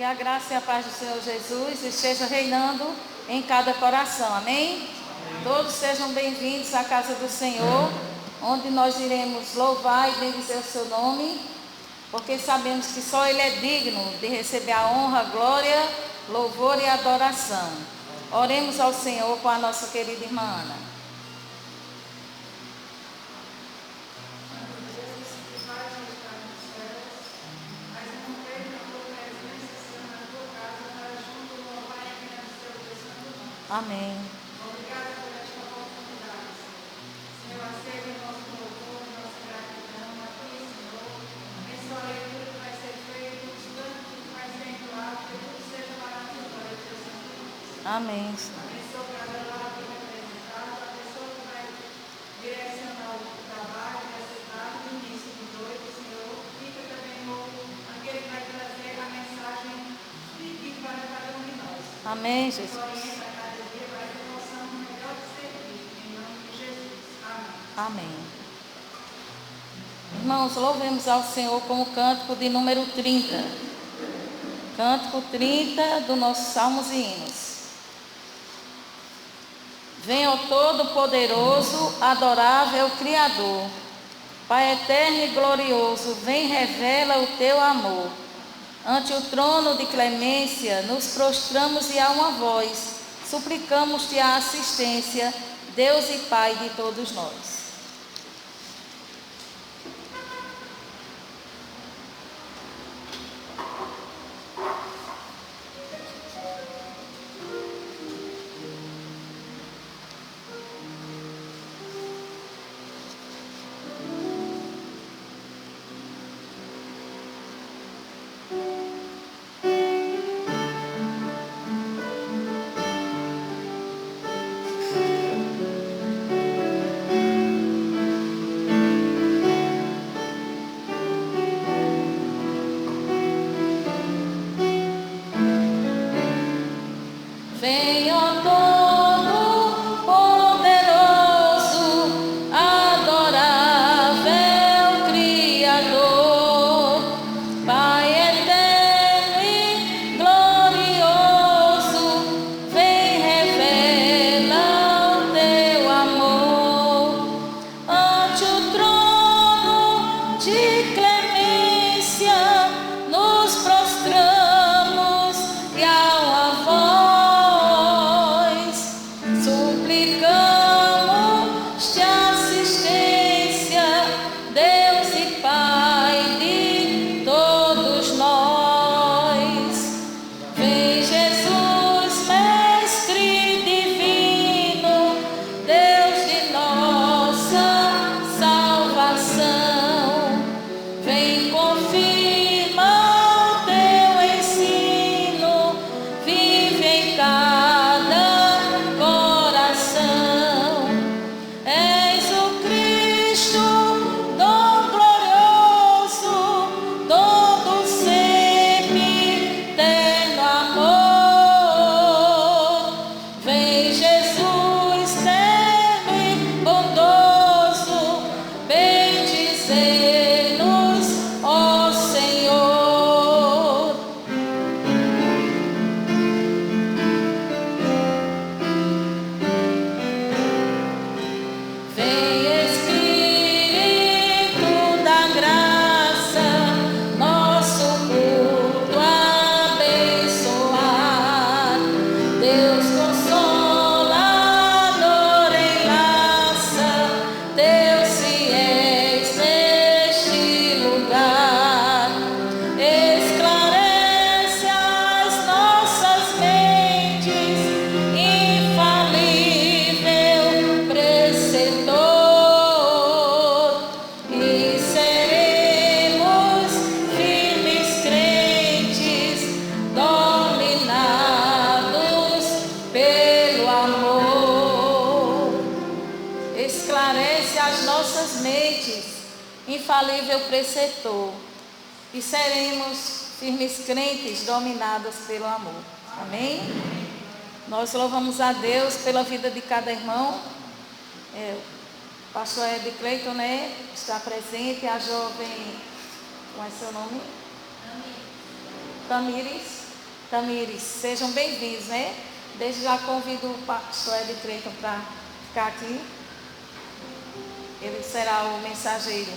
Que a graça e a paz do Senhor Jesus esteja reinando em cada coração, amém? Todos sejam bem-vindos à casa do Senhor, onde nós iremos louvar e bendizer o seu nome, porque sabemos que só Ele é digno de receber a honra, a glória, louvor e adoração. Oremos ao Senhor com a nossa querida irmã Ana. Amém. Obrigada por esta oportunidade. Senhor, aceita o nosso louvor, nossa gratidão aqui, Senhor. Abençoa a leitura que vai ser feita, o estudo que vai ser entoado, que tudo seja para a glória do teu santo nome. Amém. Abençoa cada lado que vai representado, a pessoa que vai direcionar o trabalho, nessa tarde, no início de noite, Senhor. Fica também aquele que vai trazer a mensagem que para cada um de nós. Amém, Jesus. Amém. Irmãos, louvemos ao Senhor com o cântico de número 30. Cântico 30 do nosso Salmos e Hinos. Venha o Todo-Poderoso, adorável Criador. Pai eterno e glorioso, vem revela o teu amor. Ante o trono de clemência, nos prostramos e a uma voz, suplicamos-te a assistência, Deus e Pai de todos nós. Venha o Todo-Poderoso, adorável Criador, Pai eterno e glorioso, vem revela o teu amor. Ante o trono de clemência, nos prostramos e a uma voz suplicamos-te assistência, Deus e Pai de todos nós. Vem Jesus, Mestre divino, Deus de nossa salvação. Vem confirma o teu ensino, vive em cada coração. És o Cristo, dom glorioso, todo sempre eterno amor. Vem Jesus, terno e bondoso, bendizer-nos, ó Senhor. Vem Espírito da graça, nosso culto abençoar. Deus consolador enlaça teus fiéis neste lugar. Esclarece as nossas mentes, infalível preceptor, e seremos firmes crentes, dominados pelo amor. Esclarece as nossas mentes, infalível preceptor, e seremos firmes crentes, dominados pelo amor. Amém? Nós louvamos a Deus pela vida de cada irmão. O pastor Ed Cleiton, né, está presente. A jovem, qual é seu nome? Tamires. Tamires, sejam bem-vindos, né? Desde já convido o pastor Ed Creighton para ficar aqui. Ele será o mensageiro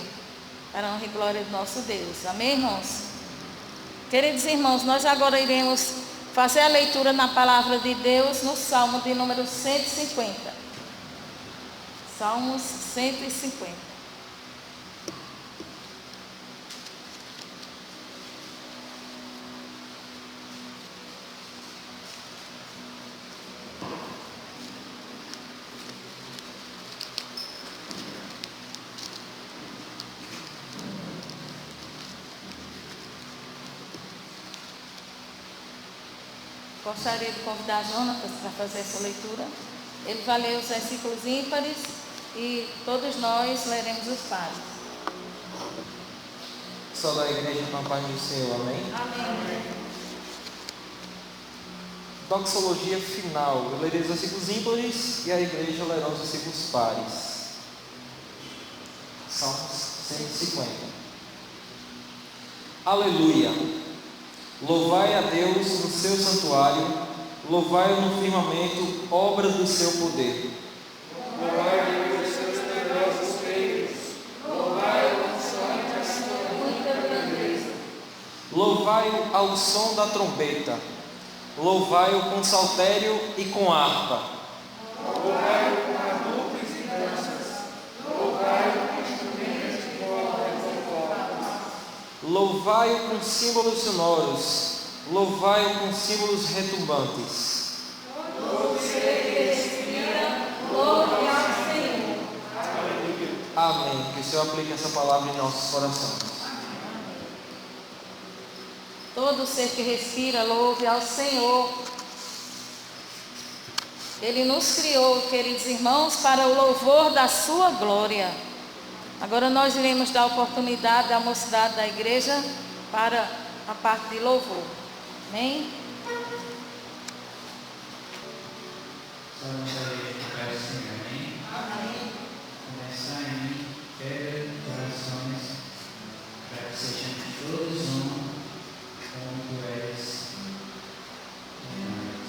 para a honra e glória do nosso Deus. Amém, irmãos? Queridos irmãos, nós agora iremos fazer a leitura na palavra de Deus no Salmo de número 150. Salmos 150. Gostaria de convidar Jonatas para fazer essa leitura. Ele vai ler os versículos ímpares e todos nós leremos os pares. Só da igreja com a paz do Senhor, amém? Amém. Doxologia final. Eu lerei os versículos ímpares e a igreja lerá os versículos pares. Salmos 150. Aleluia! Louvai a Deus no seu santuário, louvai-o no firmamento, obra do seu poder. Louvai-o nos seus poderosos feitos, louvai-o com sua muita grandeza. Louvai-o ao som da trombeta, louvai-o com saltério e com harpa. louvai-o com adubos e danças, louvai-o com instrumentos de corda e cordas. Louvai-o com símbolos sonoros, louvai-o com símbolos retumbantes. Todo ser que respira, Louve ao Senhor. Amém. Que o Senhor aplique essa palavra em nossos corações. Todo ser que respira, louve ao Senhor. Ele nos criou, queridos irmãos, para o louvor da sua glória. Agora nós iremos dar oportunidade à mocidade da igreja para a parte de louvor. Amém? Só gostaria de tocar assim, amém? Amém. Começar em mim, quebra corações, para que sejamos todos um, como tu és em nós.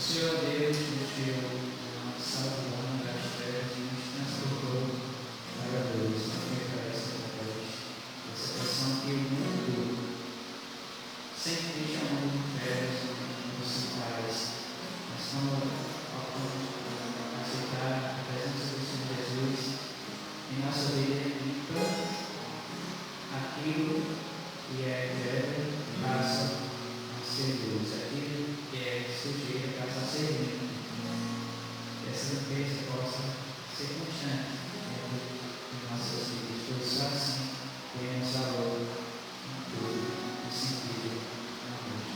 Senhor Deus nos tirou da salvação das trevas e nos transportou para a luz, não foi para essa situação que o mundo sempre me chamou de trevas e sem paz. Mas quando aceitar a presença do Senhor Jesus em nossa vida, limpa aquilo que é velho, passa a ser luz, aquilo que é sujeira passa a ser limpo. Que essa limpeza possa ser constante dentro de nossas vidas, pois só assim ganhamos valor em tudo, no sentido na noite.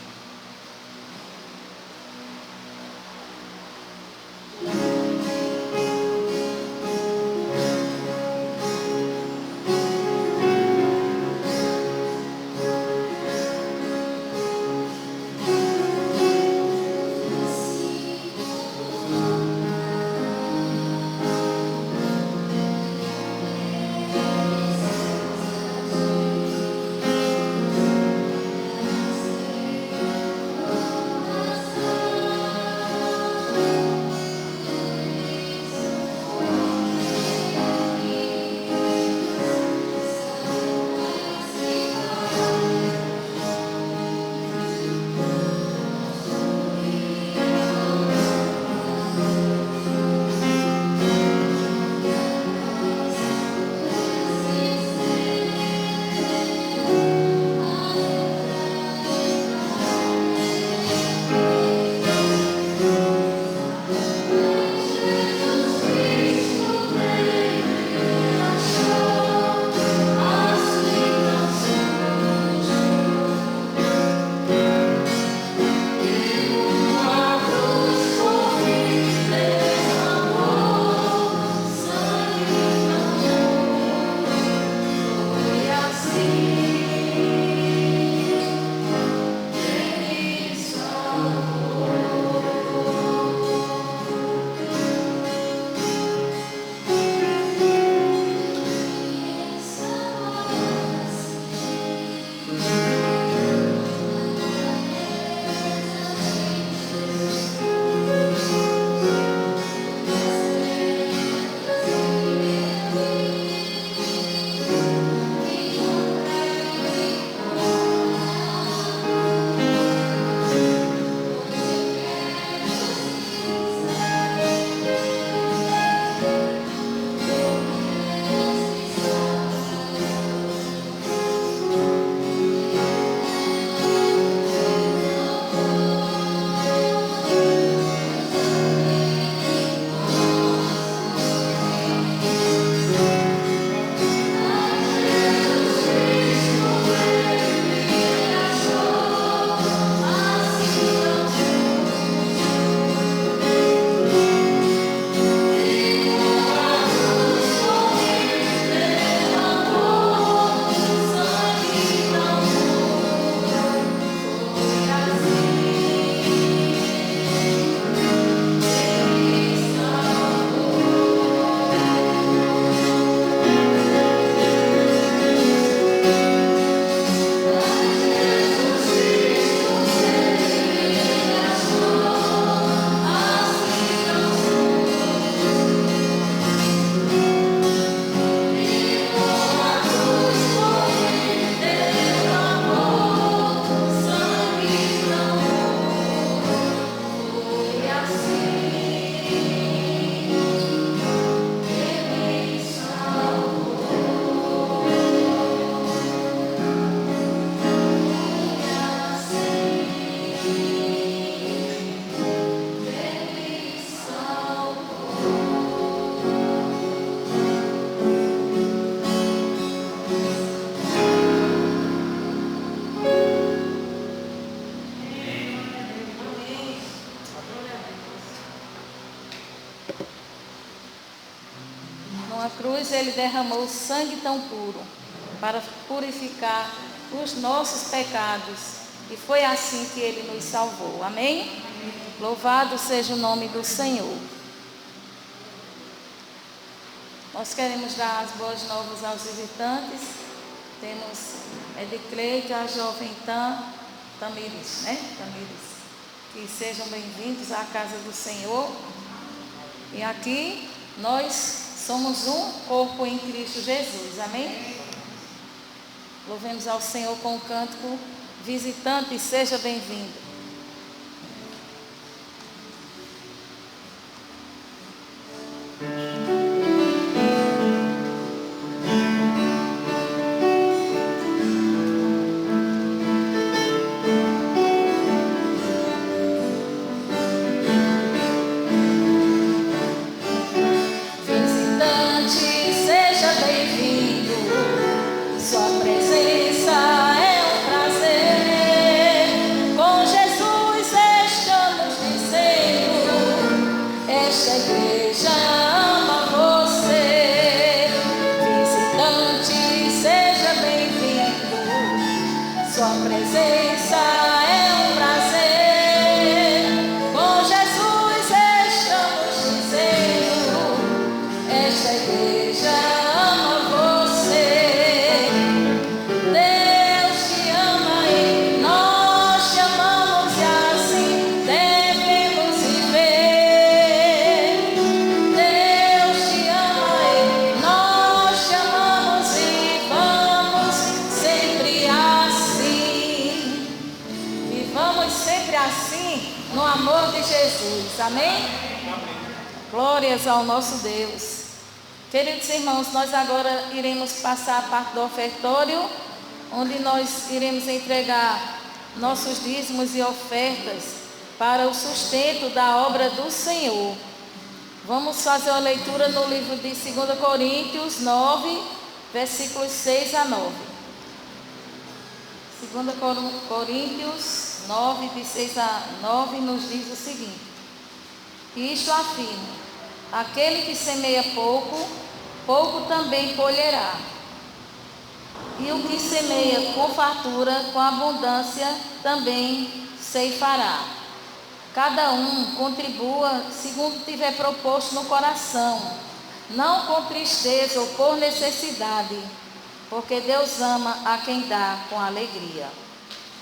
Numa cruz ele derramou sangue tão puro para purificar os nossos pecados. E foi assim que ele nos salvou. Amém? Louvado seja o nome do Senhor. Nós queremos dar as boas novas aos visitantes. Temos Edicleide, a jovem Tamires, né? Tamires, e sejam bem-vindos à casa do Senhor. E aqui nós somos um corpo em Cristo Jesus, amém? Louvemos ao Senhor com o cântico Visitante, seja bem-vindo. Amém? Glórias ao nosso Deus. Queridos irmãos, nós agora iremos passar a parte do ofertório, onde nós iremos entregar nossos dízimos e ofertas para o sustento da obra do Senhor. Vamos fazer uma leitura no livro de 2 Coríntios 9, versículos 6 a 9. 2 Coríntios 9, de 6 a 9, nos diz o seguinte: e isto afirmo: aquele que semeia pouco, pouco também colherá. E o que semeia com fartura, com abundância, também ceifará. Cada um contribua segundo tiver proposto no coração, não com tristeza ou por necessidade, porque Deus ama a quem dá com alegria.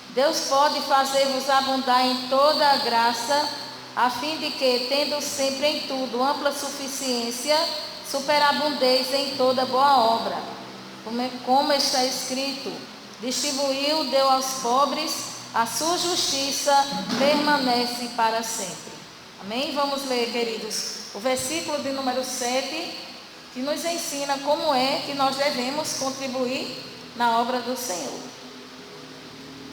Deus pode fazer-vos abundar em toda a graça, a fim de que, tendo sempre em tudo ampla suficiência, superabundeis em toda boa obra. Como está escrito: distribuiu, deu aos pobres, a sua justiça permanece para sempre. Amém? Vamos ler, queridos, o versículo de número 7, que nos ensina como é que nós devemos contribuir na obra do Senhor.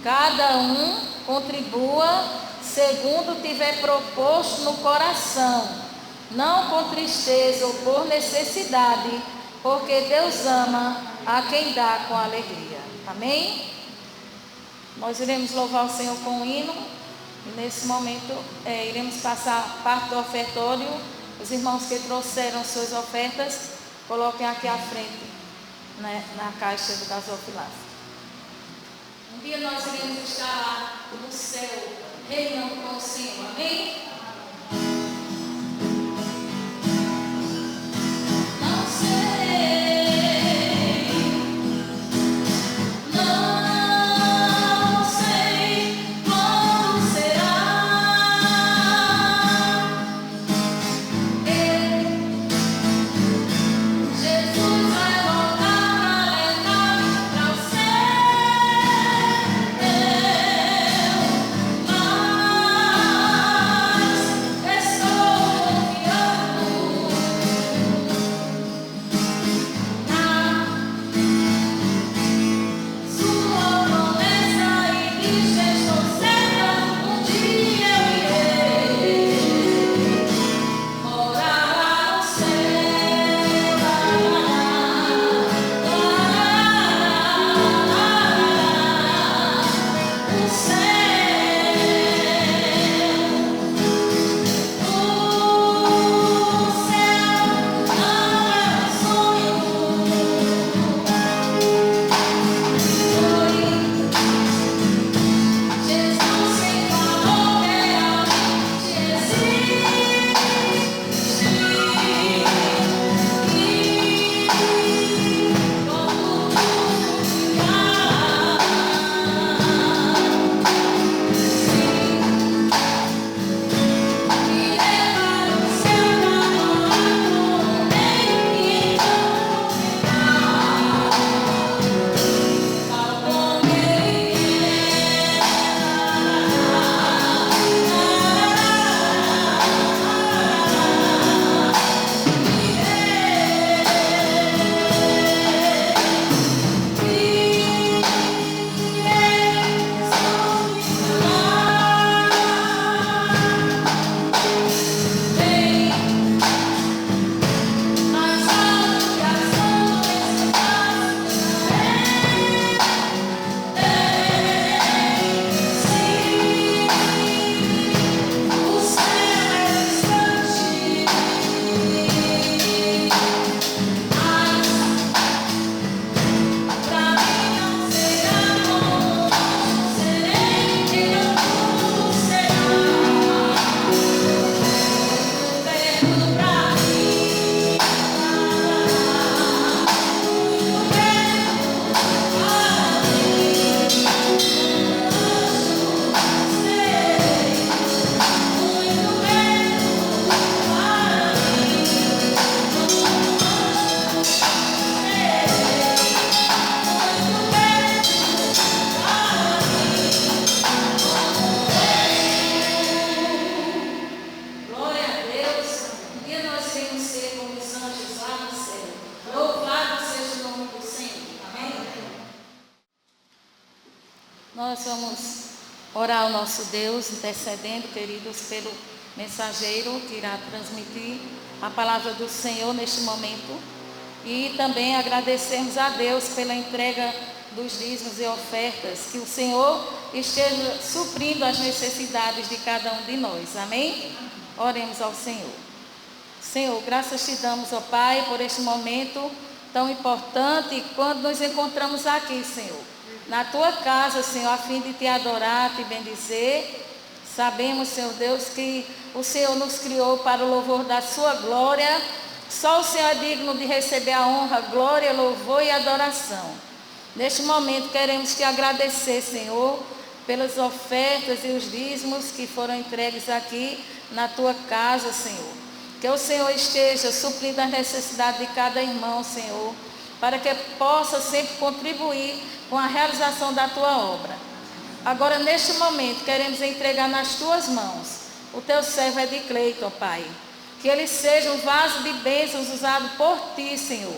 Cada um contribua segundo tiver proposto no coração, não com tristeza ou por necessidade, porque Deus ama a quem dá com alegria. Amém? Nós iremos louvar o Senhor com um hino, e nesse momento iremos passar parte do ofertório. Os irmãos que trouxeram suas ofertas, coloquem aqui à frente, né, na caixa do gasofilácio. Um dia nós iremos estar lá no céu, reinando com o Senhor, amém? Não sei, não sei como será. Jesus vai voltar para levar para o céu. Mas Nós vamos orar ao nosso Deus, intercedendo, queridos, pelo mensageiro que irá transmitir a palavra do Senhor neste momento. E também agradecemos a Deus pela entrega dos dízimos e ofertas, que o Senhor esteja suprindo as necessidades de cada um de nós. Amém? Oremos ao Senhor. Senhor, graças te damos, ó Pai, por este momento tão importante, quando nos encontramos aqui, Senhor, na tua casa, Senhor, a fim de te adorar, te bendizer. Sabemos, Senhor Deus, que o Senhor nos criou para o louvor da sua glória. Só o Senhor é digno de receber a honra, glória, louvor e adoração. Neste momento queremos te agradecer, Senhor, pelas ofertas e os dízimos que foram entregues aqui na tua casa, Senhor. Que o Senhor esteja suprindo as necessidades de cada irmão, Senhor, para que possa sempre contribuir com a realização da tua obra. Agora, neste momento, queremos entregar nas tuas mãos o teu servo Edicleito, ó Pai. Que ele seja um vaso de bênçãos usado por ti, Senhor.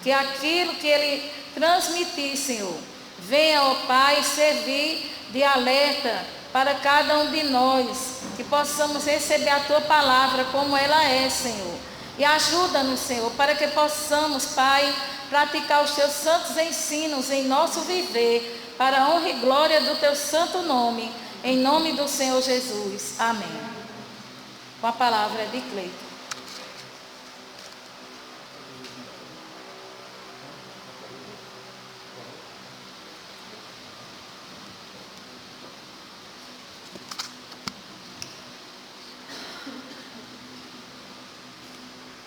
Que aquilo que ele transmitir, Senhor, venha, ó Pai, servir de alerta para cada um de nós, que possamos receber a tua palavra como ela é, Senhor. E ajuda-nos, Senhor, para que possamos, Pai, praticar os teus santos ensinos em nosso viver, para a honra e glória do teu santo nome, em nome do Senhor Jesus. Amém. Com a palavra de Cleito.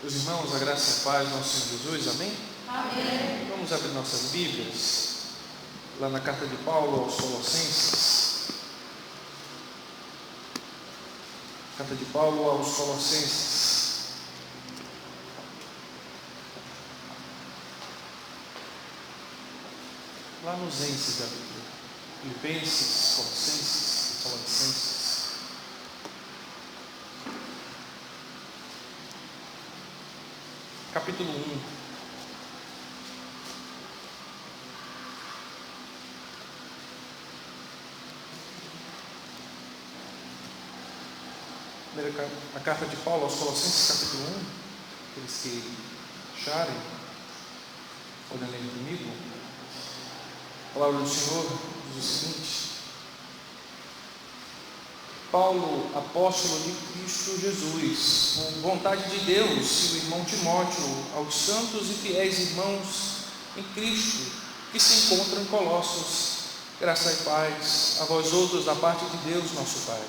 Meus irmãos, a graça e a paz do nosso Senhor Jesus, amém? Amém. Vamos abrir nossas Bíblias, lá na carta de Paulo aos Colossenses. Carta de Paulo aos Colossenses. Lá nos Enses da Bíblia. Filipenses, Colossenses, Colossenses. Capítulo 1. A carta de Paulo aos Colossenses, capítulo 1. Aqueles que acharem, podem ler comigo. A palavra do Senhor diz o seguinte: Paulo, apóstolo de Cristo Jesus, por vontade de Deus, e o irmão Timóteo, aos santos e fiéis irmãos em Cristo, que se encontram em Colossos, graça e paz a vós outros da parte de Deus, nosso Pai.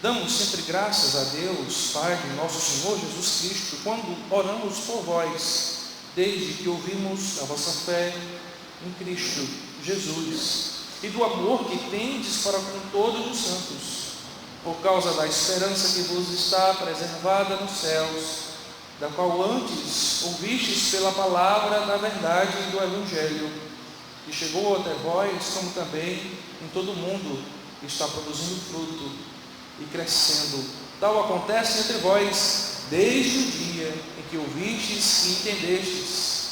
Damos sempre graças a Deus, Pai de nosso Senhor Jesus Cristo, quando oramos por vós, desde que ouvimos a vossa fé em Cristo Jesus, e do amor que tendes para com todos os santos, por causa da esperança que vos está preservada nos céus, da qual antes ouvistes pela palavra da verdade do Evangelho, que chegou até vós, como também em todo o mundo está produzindo fruto e crescendo. Tal acontece entre vós desde o dia em que ouvistes e entendestes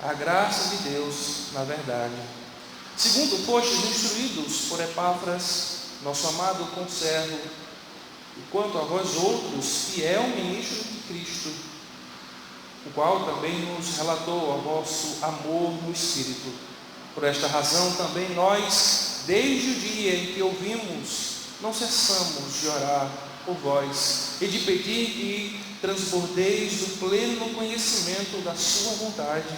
a graça de Deus na verdade. Segundo fostes instruídos por Epáfras, nosso amado conservo, e quanto a vós outros, fiel ministro de Cristo, o qual também nos relatou o vosso amor no Espírito. Por esta razão também nós, desde o dia em que ouvimos, não cessamos de orar por vós e de pedir que transbordeis do pleno conhecimento da sua vontade,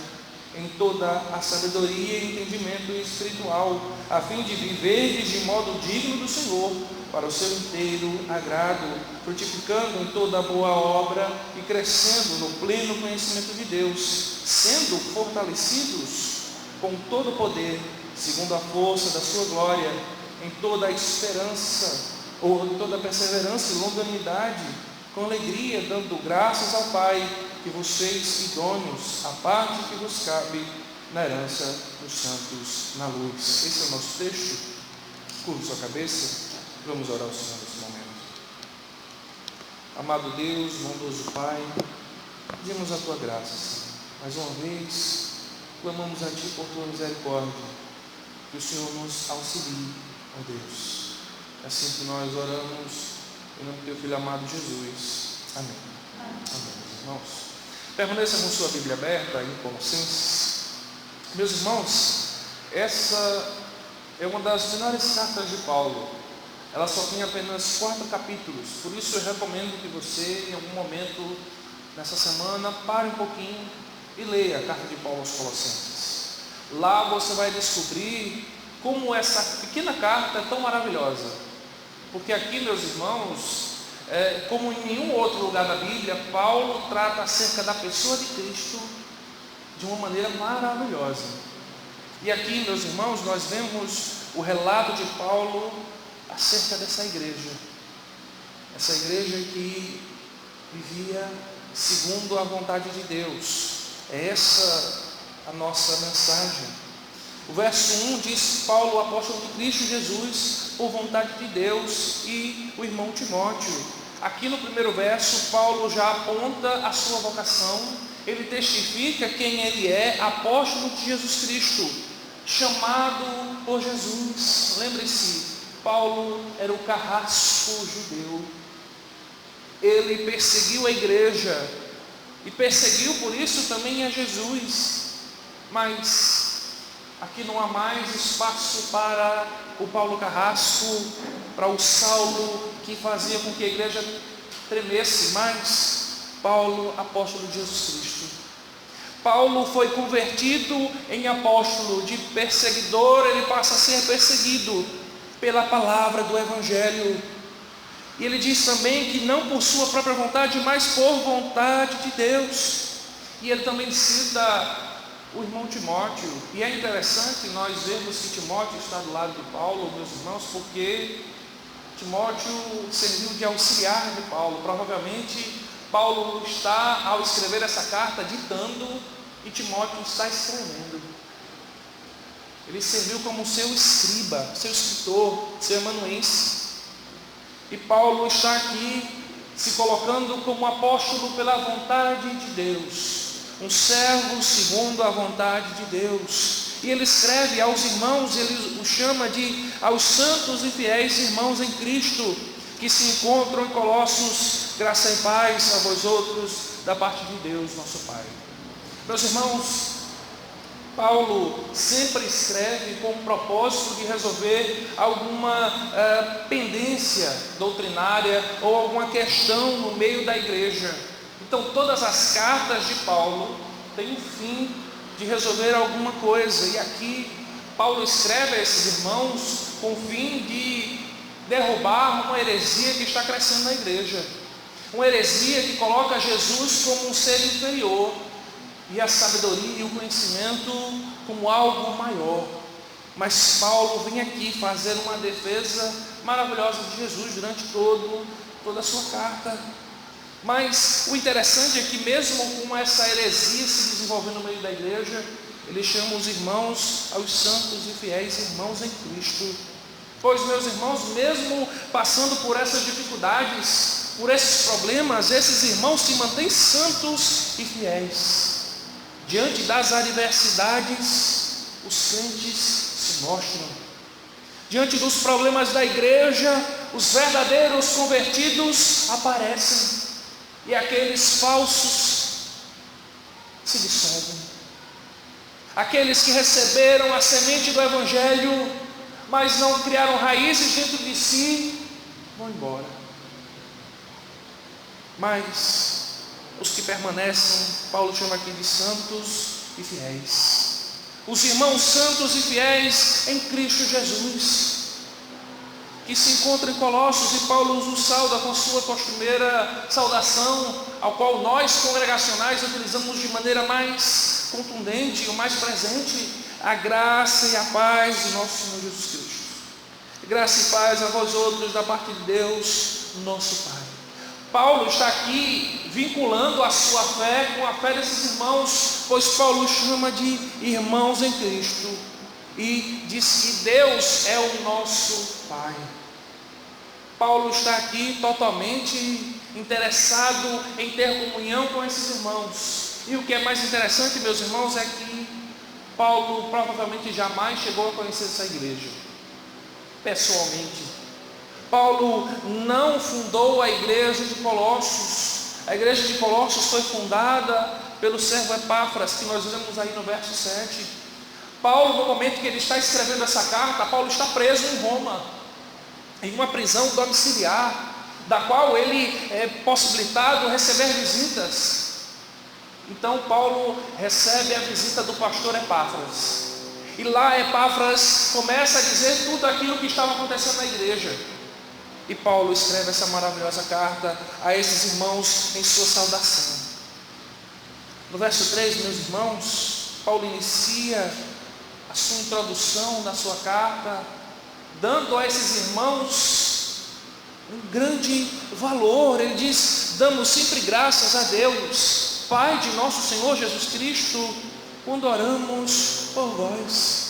em toda a sabedoria e entendimento espiritual, a fim de viverdes de modo digno do Senhor, para o seu inteiro agrado, frutificando em toda boa obra e crescendo no pleno conhecimento de Deus, sendo fortalecidos com todo o poder, segundo a força da sua glória, em toda a esperança, ou em toda a perseverança e longanimidade, com alegria, dando graças ao Pai, que vos fez idôneos à parte que vos cabe na herança dos santos na luz. Esse é o nosso texto. Curva sua cabeça. Vamos orar ao Senhor nesse momento. Amado Deus, bondoso Pai, pedimos a tua graça, Senhor. Mais uma vez, clamamos a ti por tua misericórdia. Que o Senhor nos auxilie, ó Deus. É assim que nós oramos, em nome do teu Filho amado Jesus. Amém. Amém, meus irmãos. Permaneça com sua Bíblia aberta em Colossenses. Meus irmãos, essa é uma das menores cartas de Paulo. Ela só tem apenas 4 capítulos. Por isso eu recomendo que você, em algum momento nessa semana, pare um pouquinho e leia a carta de Paulo aos Colossenses. Lá você vai descobrir como essa pequena carta é tão maravilhosa. Porque aqui, meus irmãos, como em nenhum outro lugar da Bíblia, Paulo trata acerca da pessoa de Cristo de uma maneira maravilhosa. E aqui, meus irmãos, nós vemos o relato de Paulo acerca dessa igreja. Essa igreja que vivia segundo a vontade de Deus. É essa a nossa mensagem. O verso 1 diz: Paulo, apóstolo de Cristo Jesus, por vontade de Deus, e o irmão Timóteo. Aqui no primeiro verso, Paulo já aponta a sua vocação. Ele testifica quem ele é, apóstolo de Jesus Cristo, chamado por Jesus. Lembre-se, Paulo era o carrasco judeu. Ele perseguiu a igreja e perseguiu por isso também a Jesus. Mas aqui não há mais espaço para o Paulo carrasco, para o Saulo que fazia com que a igreja tremesse, mas Paulo, apóstolo de Jesus Cristo. Paulo foi convertido em apóstolo. De perseguidor ele passa a ser perseguido pela palavra do Evangelho. E ele diz também que não por sua própria vontade, mas por vontade de Deus. E ele também cita o irmão Timóteo. E é interessante nós vermos que Timóteo está do lado de Paulo, meus irmãos, porque Timóteo serviu de auxiliar de Paulo. Provavelmente Paulo está, ao escrever essa carta, ditando, e Timóteo está escrevendo. Ele serviu como seu escriba, seu escritor, seu amanuense. E Paulo está aqui se colocando como apóstolo pela vontade de Deus, um servo segundo a vontade de Deus. E ele escreve aos irmãos, ele os chama de aos santos e fiéis irmãos em Cristo, que se encontram em Colossos, graça e paz a vós outros, da parte de Deus, nosso Pai. Meus irmãos, Paulo sempre escreve com o propósito de resolver alguma pendência doutrinária ou alguma questão no meio da igreja. Então todas as cartas de Paulo têm o fim de resolver alguma coisa. E aqui Paulo escreve a esses irmãos com o fim de derrubar uma heresia que está crescendo na igreja. Uma heresia que coloca Jesus como um ser inferior e a sabedoria e o conhecimento como algo maior. Mas Paulo vem aqui fazer uma defesa maravilhosa de Jesus durante toda a sua carta. Mas o interessante é que mesmo com essa heresia se desenvolvendo no meio da igreja, ele chama os irmãos, aos santos e fiéis irmãos em Cristo. Pois, meus irmãos, mesmo passando por essas dificuldades, por esses problemas, esses irmãos se mantêm santos e fiéis. Diante das adversidades, os crentes se mostram. Diante dos problemas da igreja, os verdadeiros convertidos aparecem. E aqueles falsos se dissolvem. Aqueles que receberam a semente do Evangelho, mas não criaram raízes dentro de si, vão embora. Mas os que permanecem, Paulo chama aqui de santos e fiéis. Os irmãos santos e fiéis em Cristo Jesus, que se encontram em Colossos, e Paulo os sauda com sua costumeira saudação, ao qual nós congregacionais utilizamos de maneira mais contundente, o mais presente: a graça e a paz de nosso Senhor Jesus Cristo. Graça e paz a vós outros da parte de Deus, nosso Pai. Paulo está aqui vinculando a sua fé com a fé desses irmãos, pois Paulo os chama de irmãos em Cristo e diz que Deus é o nosso Pai. Paulo está aqui totalmente interessado em ter comunhão com esses irmãos. E o que é mais interessante, meus irmãos, é que Paulo provavelmente jamais chegou a conhecer essa igreja pessoalmente. Paulo não fundou a igreja de Colossos. A igreja de Colossos foi fundada pelo servo Epáfras, que nós vemos aí no verso 7. Paulo, no momento que ele está escrevendo essa carta, Paulo está preso em Roma, em uma prisão domiciliar, da qual ele é possibilitado receber visitas. Então Paulo recebe a visita do pastor Epáfras, e lá Epáfras começa a dizer tudo aquilo que estava acontecendo na igreja, e Paulo escreve essa maravilhosa carta a esses irmãos em sua saudação. No verso 3, meus irmãos, Paulo inicia a sua introdução na sua carta, dando a esses irmãos um grande valor. Ele diz: damos sempre graças a Deus, Pai de nosso Senhor Jesus Cristo, quando oramos por vós.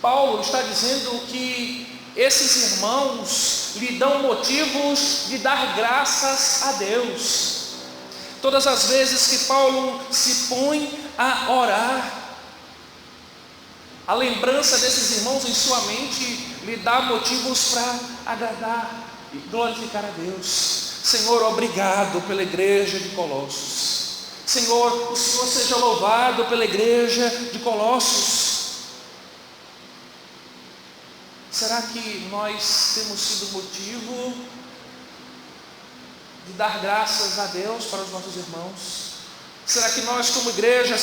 Paulo está dizendo que esses irmãos lhe dão motivos de dar graças a Deus. Todas as vezes que Paulo se põe a orar, a lembrança desses irmãos em sua mente lhe dá motivos para agradar e glorificar a Deus. Senhor, obrigado pela igreja de Colossos. Senhor, o Senhor seja louvado pela igreja de Colossos. Será que nós temos sido motivo de dar graças a Deus para os nossos irmãos? Será que nós, como igreja,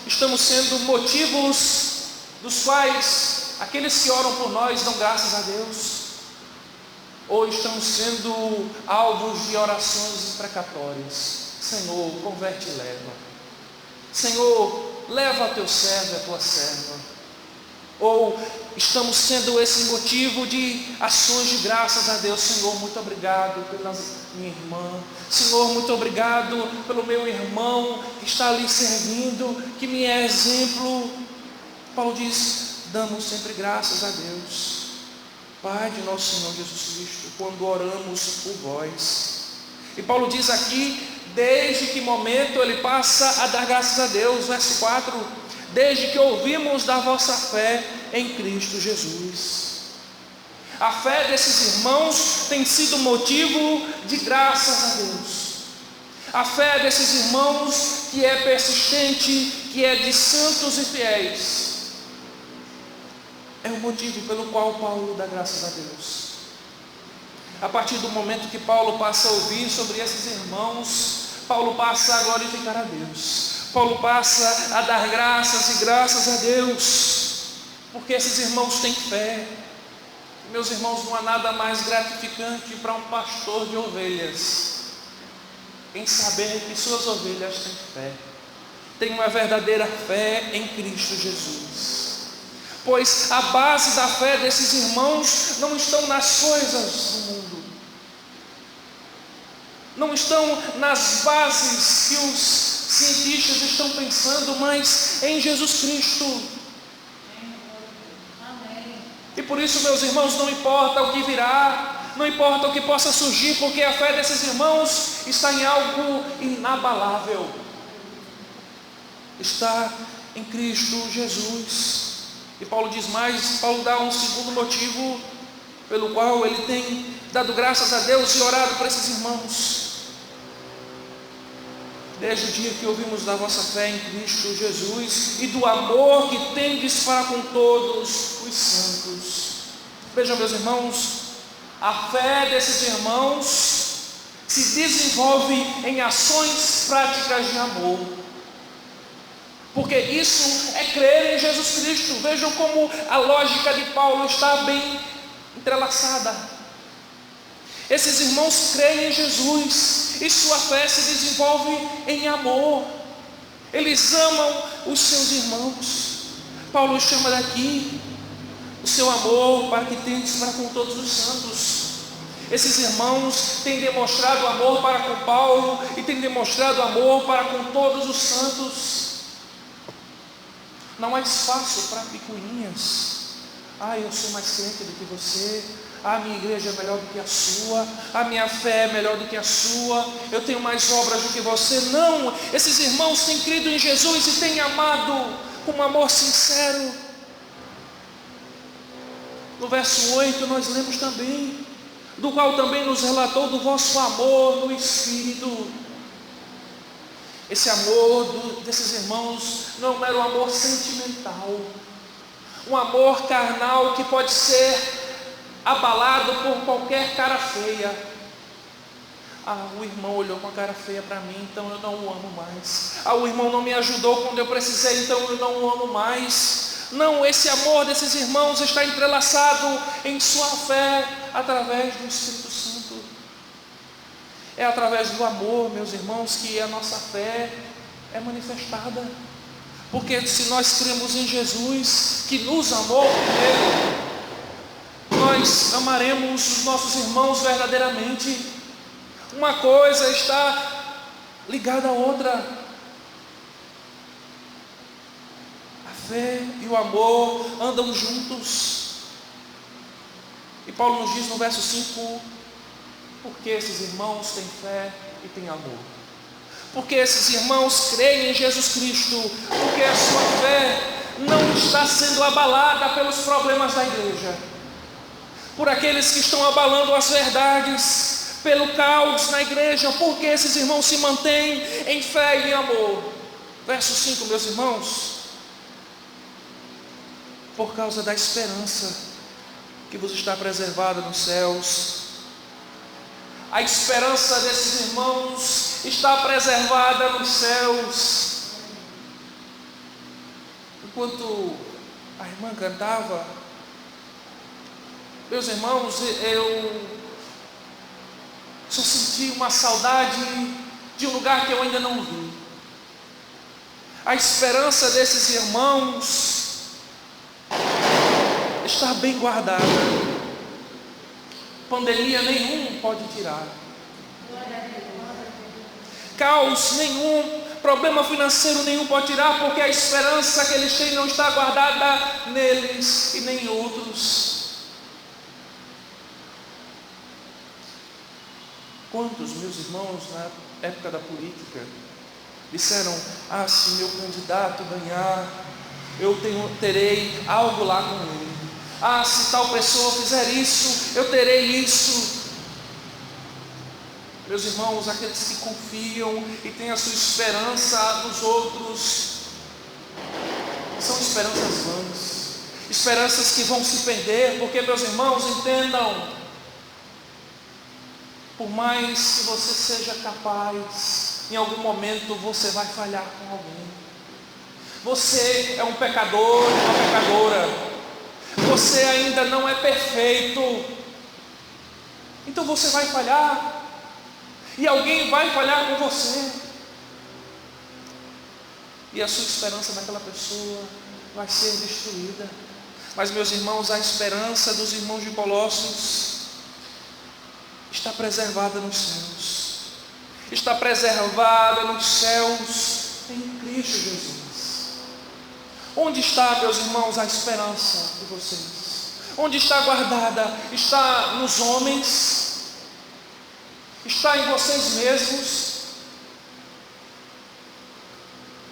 estamos sendo motivos dos quais aqueles que oram por nós dão graças a Deus? Ou estamos sendo alvos de orações imprecatórias? Senhor, converte e leva. Senhor, leva a teu servo e a tua serva. Ou estamos sendo esse motivo de ações de graças a Deus? Senhor, muito obrigado pela minha irmã. Senhor, muito obrigado pelo meu irmão que está ali servindo, que me é exemplo. Paulo diz: damos sempre graças a Deus, Pai de nosso Senhor Jesus Cristo, quando oramos por vós. E Paulo diz aqui, desde que momento ele passa a dar graças a Deus? Verso 4: desde que ouvimos da vossa fé em Cristo Jesus. A fé desses irmãos tem sido motivo de graças a Deus. A fé desses irmãos que é persistente, que é de santos e fiéis, é o motivo pelo qual Paulo dá graças a Deus. A partir do momento que Paulo passa a ouvir sobre esses irmãos, Paulo passa a glorificar a Deus. Paulo passa a dar graças e graças a Deus, porque esses irmãos têm fé. Meus irmãos, não há nada mais gratificante para um pastor de ovelhas em saber que suas ovelhas têm fé, têm uma verdadeira fé em Cristo Jesus. Pois a base da fé desses irmãos não estão nas coisas do mundo, não estão nas bases que os cientistas estão pensando, mas em Jesus Cristo. E por isso, meus irmãos, não importa o que virá, não importa o que possa surgir, porque a fé desses irmãos está em algo inabalável, está em Cristo Jesus. E Paulo diz mais, Paulo dá um segundo motivo pelo qual ele tem dado graças a Deus e orado por esses irmãos. Desde o dia que ouvimos da vossa fé em Cristo Jesus e do amor que tendes para com todos os santos. Vejam, meus irmãos, a fé desses irmãos se desenvolve em ações práticas de amor, porque isso é crer em Jesus Cristo. Vejam como a lógica de Paulo está bem entrelaçada. Esses irmãos creem em Jesus e sua fé se desenvolve em amor. Eles amam os seus irmãos. Paulo chama daqui o seu amor para que tendes para com todos os santos. Esses irmãos têm demonstrado amor para com Paulo e têm demonstrado amor para com todos os santos. Não há espaço para picuinhas. Eu sou mais crente do que você. A minha igreja é melhor do que a sua. A minha fé é melhor do que a sua. Eu tenho mais obras do que você. Não, esses irmãos têm crido em Jesus e têm amado com um amor sincero. No verso 8 nós lemos também, do qual também nos relatou do vosso amor no Espírito. Esse amor desses irmãos não é um mero amor sentimental, um amor carnal que pode ser abalado por qualquer cara feia. O irmão olhou com a cara feia para mim, então eu não o amo mais. O irmão não me ajudou quando eu precisei, então eu não o amo mais. Não, esse amor desses irmãos está entrelaçado em sua fé através do Espírito Santo. É através do amor, meus irmãos, que a nossa fé é manifestada. Porque se nós cremos em Jesus, que nos amou primeiro, nós amaremos os nossos irmãos verdadeiramente. Uma coisa está ligada à outra. A fé e o amor andam juntos. E Paulo nos diz no verso 5, porque esses irmãos têm fé e têm amor. Porque esses irmãos creem em Jesus Cristo, porque a sua fé não está sendo abalada pelos problemas da igreja, por aqueles que estão abalando as verdades, pelo caos na igreja, porque esses irmãos se mantêm em fé e em amor. Verso 5, meus irmãos, por causa da esperança que vos está preservada nos céus. A esperança desses irmãos está preservada nos céus. Enquanto a irmã cantava, meus irmãos, eu só senti uma saudade de um lugar que eu ainda não vi. A esperança desses irmãos está bem guardada. Pandemia nenhum pode tirar. Caos nenhum, problema financeiro nenhum pode tirar, porque a esperança que eles têm não está guardada neles e nem em outros. Quantos meus irmãos na época da política disseram: se meu candidato ganhar, eu terei algo lá com ele. Se tal pessoa fizer isso, eu terei isso. Meus irmãos, aqueles que confiam e têm a sua esperança nos outros, são esperanças vãs, esperanças que vão se perder, porque, meus irmãos, entendam, por mais que você seja capaz, em algum momento você vai falhar com alguém. Você é um pecador, uma pecadora. Você ainda não é perfeito. Então você vai falhar. E alguém vai falhar com você. E a sua esperança naquela pessoa vai ser destruída. Mas, meus irmãos, a esperança dos irmãos de Colossos está preservada nos céus. Está preservada nos céus em Cristo Jesus. Onde está, meus irmãos, a esperança de vocês? Onde está guardada? Está nos homens? Está em vocês mesmos?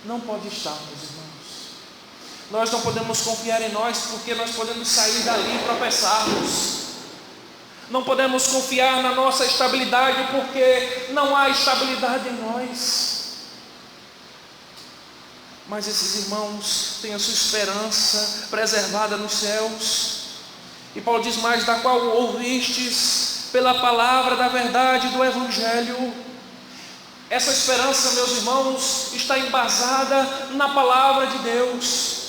Não pode estar, meus irmãos. Nós não podemos confiar em nós, porque nós podemos sair dali e tropeçarmos. Não podemos confiar na nossa estabilidade, porque não há estabilidade em nós. Mas esses irmãos têm a sua esperança preservada nos céus. E Paulo diz mais: da qual ouvistes pela palavra da verdade do Evangelho. Essa esperança, meus irmãos, está embasada na palavra de Deus.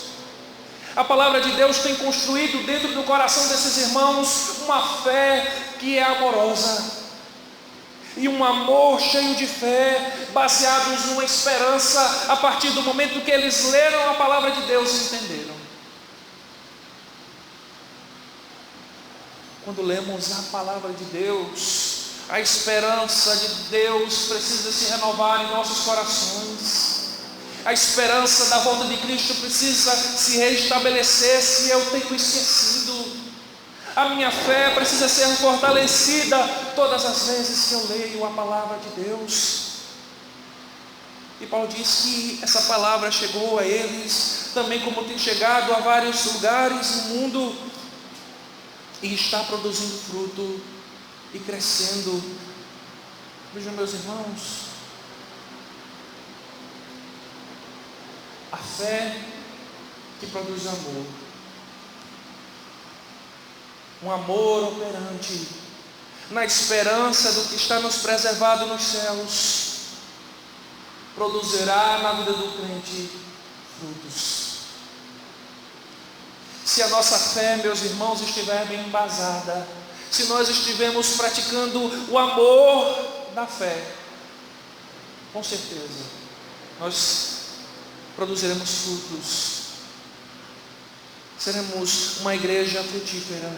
A palavra de Deus tem construído dentro do coração desses irmãos uma fé que é amorosa. E um amor cheio de fé, baseados numa esperança, a partir do momento que eles leram a palavra de Deus e entenderam. Quando lemos a palavra de Deus, a esperança de Deus precisa se renovar em nossos corações. A esperança da volta de Cristo precisa se restabelecer se eu tenho esquecido. A minha fé precisa ser fortalecida todas as vezes que eu leio a palavra de Deus. E Paulo diz que essa palavra chegou a eles também como tem chegado a vários lugares no mundo e está produzindo fruto e crescendo. Vejam, meus irmãos, a fé que produz amor, um amor operante na esperança do que está nos preservado nos céus, produzirá na vida do crente frutos. Se a nossa fé, meus irmãos, estiver bem embasada, se nós estivermos praticando o amor da fé, com certeza nós produziremos frutos. Seremos uma igreja frutífera,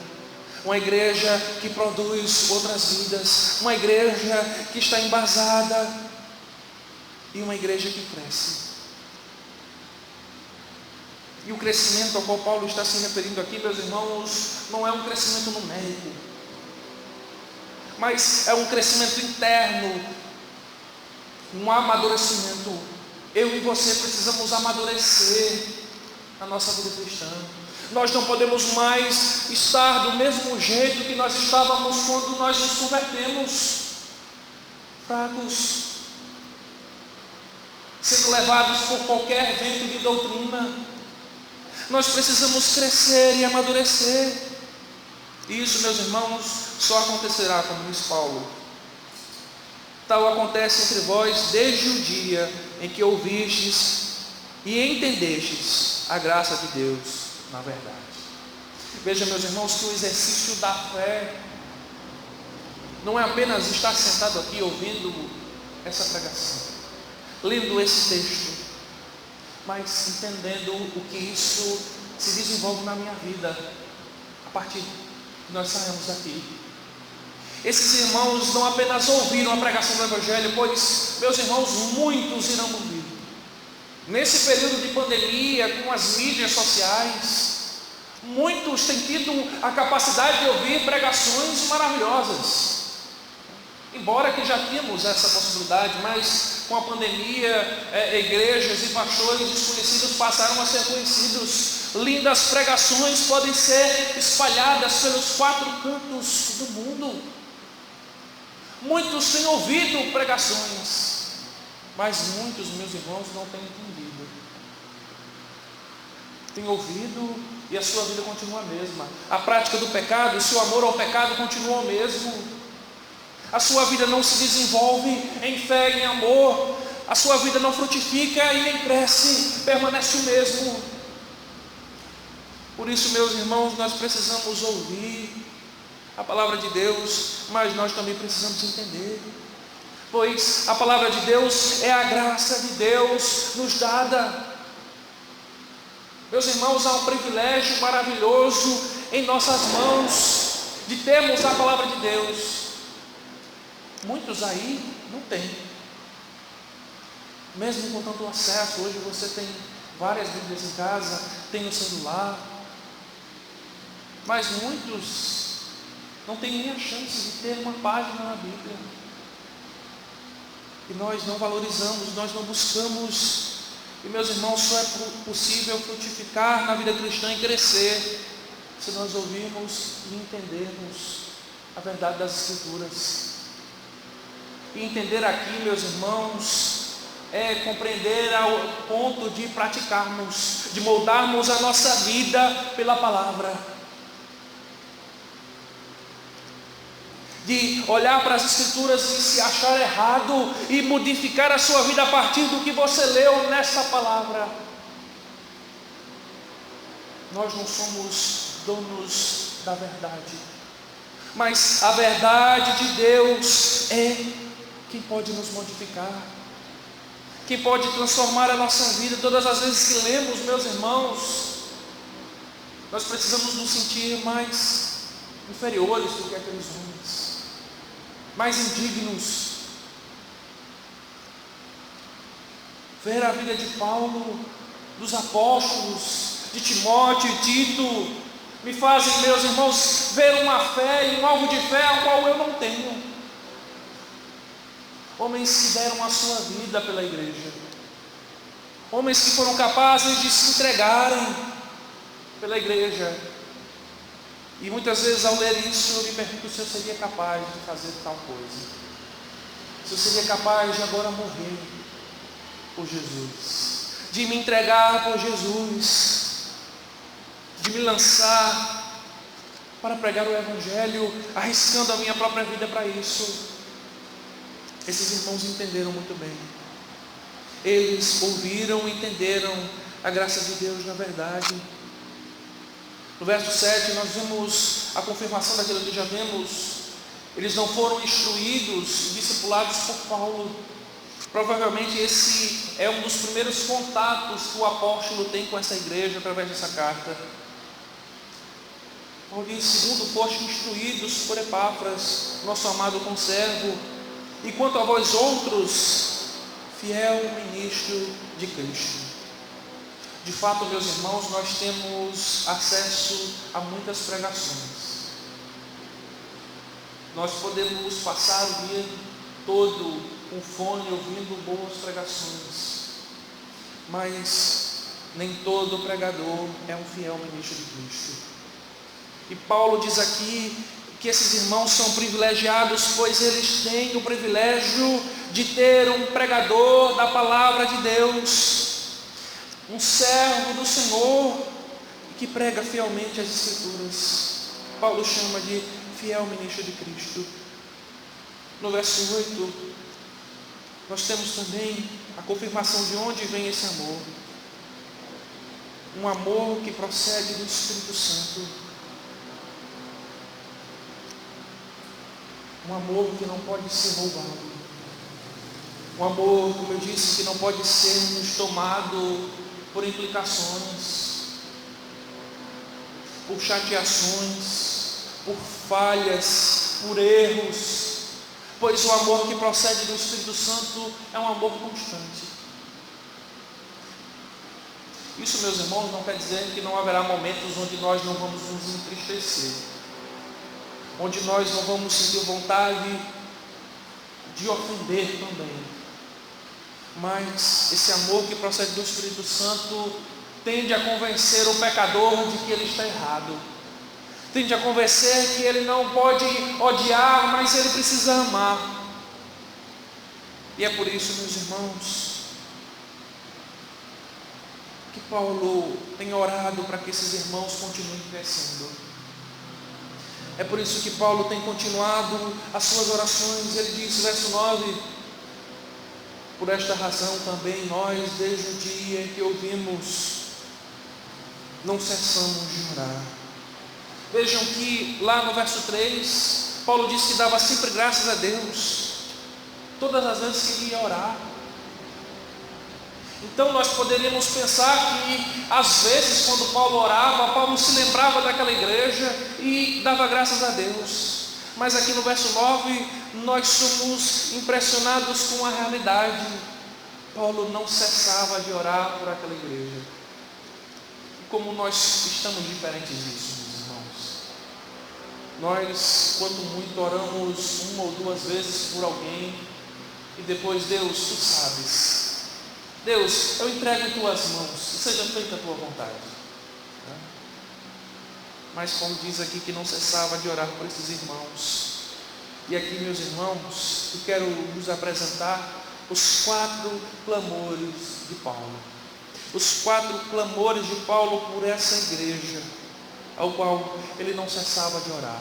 uma igreja que produz outras vidas, uma igreja que está embasada e uma igreja que cresce. E o crescimento ao qual Paulo está se referindo aqui, meus irmãos, não é um crescimento numérico, mas é um crescimento interno, um amadurecimento. Eu e você precisamos amadurecer a nossa vida cristã. Nós não podemos mais estar do mesmo jeito que nós estávamos quando nós nos convertemos, fracos, sendo levados por qualquer vento de doutrina. Nós precisamos crescer e amadurecer. E isso, meus irmãos, só acontecerá, como diz Paulo. Tal acontece entre vós desde o dia em que ouvistes e entendestes a graça de Deus na verdade. Veja, meus irmãos, que o exercício da fé não é apenas estar sentado aqui ouvindo essa pregação, lendo esse texto, mas entendendo o que isso se desenvolve na minha vida a partir que nós saímos daqui. Esses irmãos não apenas ouviram a pregação do Evangelho, pois, meus irmãos, muitos irão ouvir. Nesse período de pandemia, com as mídias sociais, muitos têm tido a capacidade de ouvir pregações maravilhosas. Embora que já tínhamos essa possibilidade, mas com a pandemia, igrejas e pastores desconhecidos passaram a ser conhecidos. Lindas pregações podem ser espalhadas pelos 4 cantos do mundo. Muitos têm ouvido pregações, mas muitos, meus irmãos, não têm entendido. Têm ouvido e a sua vida continua a mesma. A prática do pecado, o seu amor ao pecado continua o mesmo. A sua vida não se desenvolve em fé, em amor. A sua vida não frutifica e nem cresce, permanece o mesmo. Por isso, meus irmãos, nós precisamos ouvir a palavra de Deus, mas nós também precisamos entender, pois a palavra de Deus é a graça de Deus nos dada. Meus irmãos, há um privilégio maravilhoso em nossas mãos de termos a palavra de Deus. Muitos aí não têm, mesmo com tanto acesso. Hoje você tem várias Bíblias em casa, tem o celular, mas muitos não têm nem a chance de ter uma página na Bíblia. E nós não valorizamos, nós não buscamos. E, meus irmãos, só é possível frutificar na vida cristã e crescer se nós ouvirmos e entendermos a verdade das Escrituras. E entender aqui, meus irmãos, é compreender ao ponto de praticarmos, de moldarmos a nossa vida pela palavra. De olhar para as Escrituras e se achar errado e modificar a sua vida a partir do que você leu nessa palavra. Nós não somos donos da verdade, mas a verdade de Deus é quem pode nos modificar, quem pode transformar a nossa vida. Todas as vezes que lemos, meus irmãos, nós precisamos nos sentir mais inferiores do que aqueles homens, mais indignos. Ver a vida de Paulo, dos apóstolos, de Timóteo e Tito, me fazem, meus irmãos, ver uma fé e um alvo de fé ao qual eu não tenho. Homens que deram a sua vida pela igreja, Homens que foram capazes de se entregarem pela igreja. E muitas vezes ao ler isso eu me pergunto se eu seria capaz de fazer tal coisa. Se eu seria capaz de agora morrer por Jesus. De me entregar por Jesus. De me lançar para pregar o Evangelho, arriscando a minha própria vida para isso. Esses irmãos entenderam muito bem. Eles ouviram e entenderam a graça de Deus na verdade. No verso 7 nós vemos a confirmação daquilo que já vemos. Eles não foram instruídos e discipulados por Paulo. Provavelmente esse é um dos primeiros contatos que o apóstolo tem com essa igreja através dessa carta. Paulo diz: segundo foste instruídos por Epáfras, nosso amado conservo, e quanto a vós outros, fiel ministro de Cristo. De fato, meus irmãos, nós temos acesso a muitas pregações. Nós podemos passar o dia todo com fone ouvindo boas pregações, mas nem todo pregador é um fiel ministro de Cristo. E Paulo diz aqui que esses irmãos são privilegiados, pois eles têm o privilégio de ter um pregador da palavra de Deus, um servo do Senhor, que prega fielmente as Escrituras. Paulo chama de fiel ministro de Cristo. No verso 8, nós temos também a confirmação de onde vem esse amor. Um amor que procede do Espírito Santo. Um amor que não pode ser roubado. Um amor, como eu disse, que não pode ser nos tomado por implicações, por chateações, por falhas, por erros, pois o amor que procede do Espírito Santo é um amor constante. Isso, meus irmãos, não quer dizer que não haverá momentos onde nós não vamos nos entristecer, onde nós não vamos sentir vontade de ofender também. Mas esse amor que procede do Espírito Santo tende a convencer o pecador de que ele está errado. Tende a convencer que ele não pode odiar, mas ele precisa amar. E é por isso, meus irmãos, que Paulo tem orado para que esses irmãos continuem crescendo. É por isso que Paulo tem continuado as suas orações. Ele diz, verso 9: por esta razão também nós, desde o dia em que ouvimos, não cessamos de orar. Vejam que lá no verso 3, Paulo diz que dava sempre graças a Deus, todas as vezes que ele ia orar. Então nós poderíamos pensar que às vezes quando Paulo orava, Paulo se lembrava daquela igreja e dava graças a Deus. Mas aqui no verso 9, nós somos impressionados com a realidade. Paulo não cessava de orar por aquela igreja. E como nós estamos diferentes disso, meus irmãos? Nós, quanto muito, oramos uma ou duas vezes por alguém e depois, Deus, tu sabes. Deus, eu entrego em tuas mãos, seja feita a tua vontade. Mas Paulo diz aqui que não cessava de orar por esses irmãos. E aqui, meus irmãos, eu quero nos apresentar os 4 clamores de Paulo. Os 4 clamores de Paulo por essa igreja, ao qual ele não cessava de orar.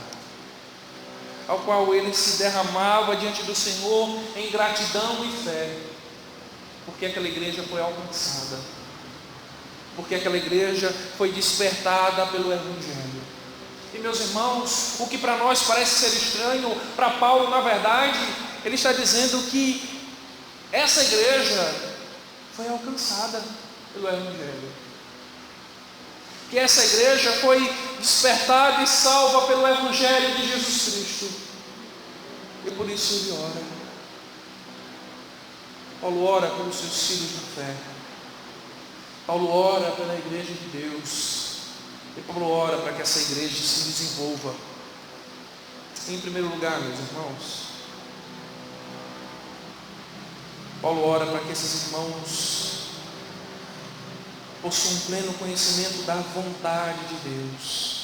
Ao qual ele se derramava diante do Senhor em gratidão e fé. Porque aquela igreja foi alcançada. Porque aquela igreja foi despertada pelo Evangelho. E meus irmãos, o que para nós parece ser estranho, para Paulo, na verdade, ele está dizendo que essa igreja foi alcançada pelo Evangelho. Que essa igreja foi despertada e salva pelo Evangelho de Jesus Cristo. E por isso ele ora. Paulo ora pelos seus filhos na fé. Paulo ora pela igreja de Deus. E Paulo ora para que essa igreja se desenvolva. Em primeiro lugar, meus irmãos, Paulo ora para que esses irmãos possuam um pleno conhecimento da vontade de Deus.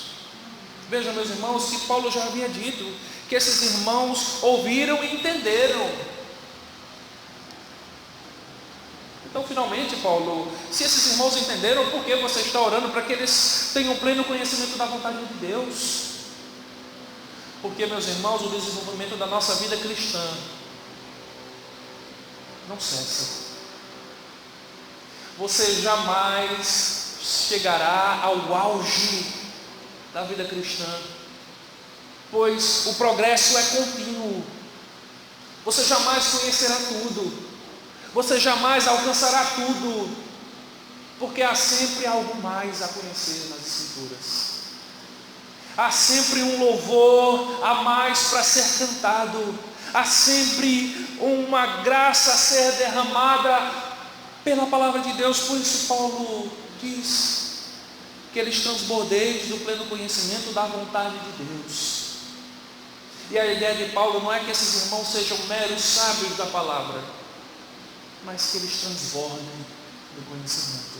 Vejam, meus irmãos, que Paulo já havia dito que esses irmãos ouviram e entenderam. Então, finalmente, Paulo, se esses irmãos entenderam, por que você está orando para que eles tenham pleno conhecimento da vontade de Deus? Porque, meus irmãos, o desenvolvimento da nossa vida cristã não cessa. Você jamais chegará ao auge da vida cristã, pois o progresso é contínuo. Você jamais conhecerá tudo, você jamais alcançará tudo, porque há sempre algo mais a conhecer nas Escrituras. Há sempre um louvor a mais para ser cantado, há sempre uma graça a ser derramada pela palavra de Deus. Por isso Paulo diz que eles transbordeiam do pleno conhecimento da vontade de Deus. E a ideia de Paulo não é que esses irmãos sejam meros sábios da palavra, mas que eles transbordem do conhecimento,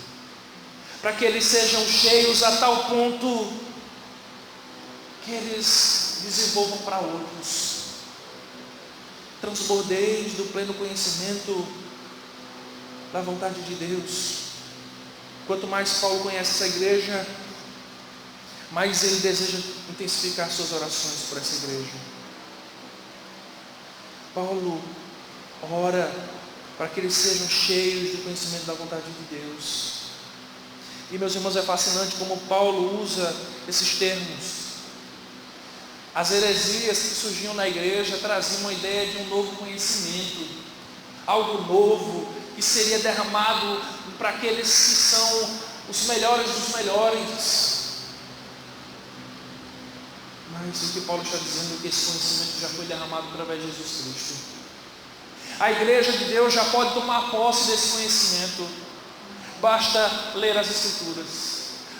para que eles sejam cheios a tal ponto que eles desenvolvam para outros. Transbordeis do pleno conhecimento da vontade de Deus. Quanto mais Paulo conhece essa igreja, mais ele deseja intensificar suas orações por essa igreja. Paulo ora para que eles sejam cheios do conhecimento da vontade de Deus. E, meus irmãos, é fascinante como Paulo usa esses termos. As heresias que surgiam na igreja traziam uma ideia de um novo conhecimento, algo novo que seria derramado para aqueles que são os melhores dos melhores. Mas o que Paulo está dizendo é que esse conhecimento já foi derramado através de Jesus Cristo. A igreja de Deus já pode tomar posse desse conhecimento. Basta ler as Escrituras,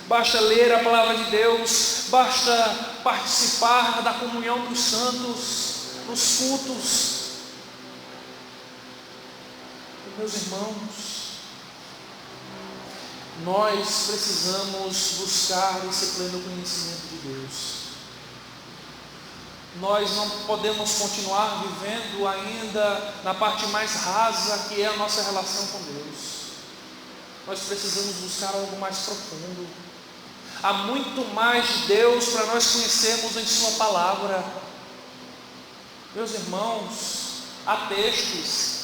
basta ler a palavra de Deus, basta participar da comunhão dos santos, nos cultos. E, meus irmãos, nós precisamos buscar esse pleno conhecimento de Deus. Nós não podemos continuar vivendo ainda na parte mais rasa, que é a nossa relação com Deus. Nós precisamos buscar algo mais profundo. Há muito mais de Deus para nós conhecermos em sua palavra. Meus irmãos, há textos,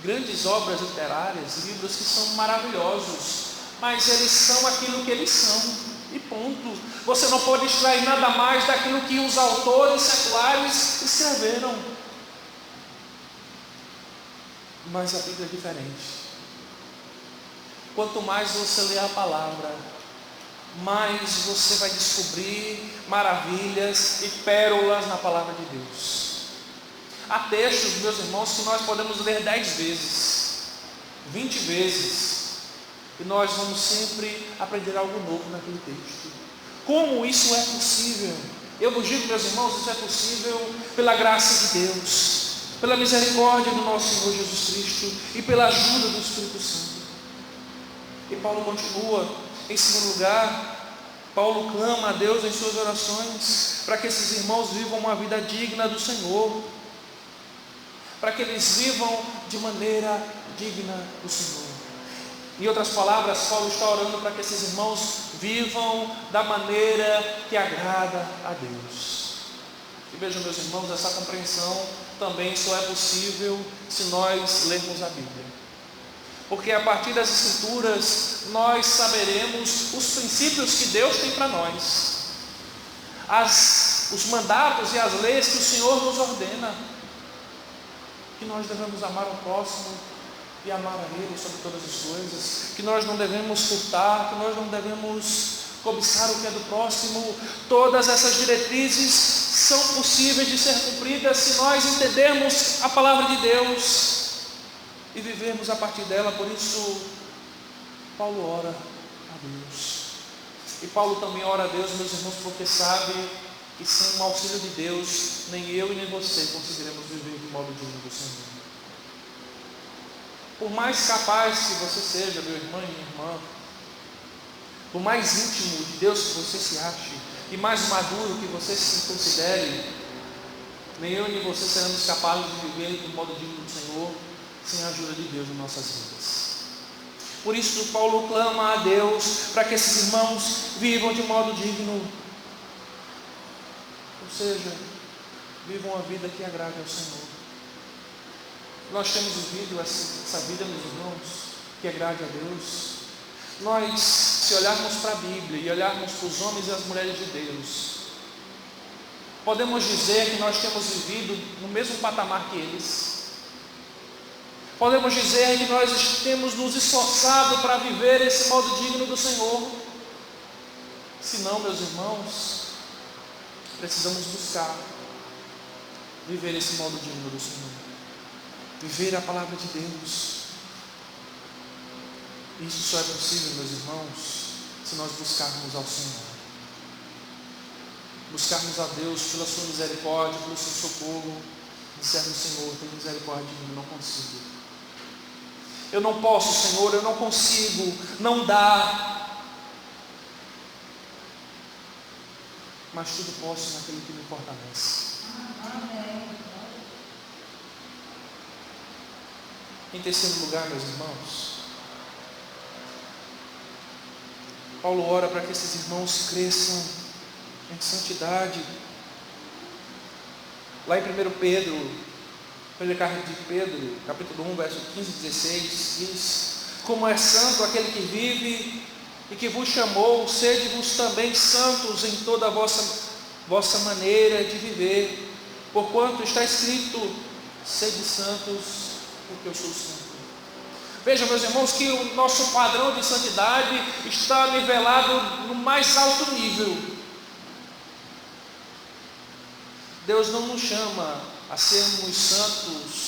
grandes obras literárias, livros que são maravilhosos, mas eles são aquilo que eles são, e ponto. Você não pode extrair nada mais daquilo que os autores seculares escreveram. Mas a Bíblia é diferente. Quanto mais você lê a palavra, mais você vai descobrir maravilhas e pérolas na palavra de Deus. Há textos, meus irmãos, que nós podemos ler 10 vezes, 20 vezes, e nós vamos sempre aprender algo novo naquele texto. Como isso é possível? Eu vos digo, meus irmãos, isso é possível pela graça de Deus, pela misericórdia do nosso Senhor Jesus Cristo e pela ajuda do Espírito Santo. E Paulo continua. Em segundo lugar, Paulo clama a Deus em suas orações para que esses irmãos vivam uma vida digna do Senhor, para que eles vivam de maneira digna do Senhor. Em outras palavras, Paulo está orando para que esses irmãos vivam da maneira que agrada a Deus. E vejam, meus irmãos, essa compreensão também só é possível se nós lermos a Bíblia. Porque a partir das Escrituras nós saberemos os princípios que Deus tem para nós, os mandatos e as leis que o Senhor nos ordena, que nós devemos amar o próximo e amar a Ele sobre todas as coisas, que nós não devemos furtar, que nós não devemos cobiçar o que é do próximo. Todas essas diretrizes são possíveis de ser cumpridas se nós entendermos a palavra de Deus e vivermos a partir dela. Por isso, Paulo ora a Deus. E Paulo também ora a Deus, meus irmãos, porque sabe que sem o auxílio de Deus, nem eu e nem você conseguiremos viver de modo digno do Senhor. Por mais capaz que você seja, meu irmão e minha irmã, por mais íntimo de Deus que você se ache, e mais maduro que você se considere, nem eu nem você seremos capazes de viver do modo digno do Senhor, sem a ajuda de Deus em nossas vidas. Por isso Paulo clama a Deus para que esses irmãos vivam de modo digno, ou seja, vivam a vida que agrade ao Senhor. Nós temos vivido essa vida, meus irmãos, que agrade a Deus. Nós, se olharmos para a Bíblia e olharmos para os homens e as mulheres de Deus, podemos dizer que nós temos vivido no mesmo patamar que eles. Podemos dizer que nós temos nos esforçado para viver esse modo digno do Senhor. Se não, meus irmãos, precisamos buscar viver esse modo digno do Senhor. Viver a palavra de Deus. Isso só é possível, meus irmãos, se nós buscarmos ao Senhor. Buscarmos a Deus pela sua misericórdia, pelo seu socorro. Dissermos: Senhor, tem misericórdia de mim, eu não consigo. Eu não posso, Senhor, eu não consigo, não dá. Mas tudo posso naquele que me fortalece. Em terceiro lugar, meus irmãos, Paulo ora para que esses irmãos cresçam em santidade. Lá em 1 Pedro, primeira carta de Pedro, capítulo 1, verso 15 e 16, diz: como é santo aquele que vive e que vos chamou, sede-vos também santos em toda a vossa maneira de viver, porquanto está escrito: sede santos, porque eu sou santo. Veja, meus irmãos, que o nosso padrão de santidade está nivelado no mais alto nível. Deus não nos chama a sermos santos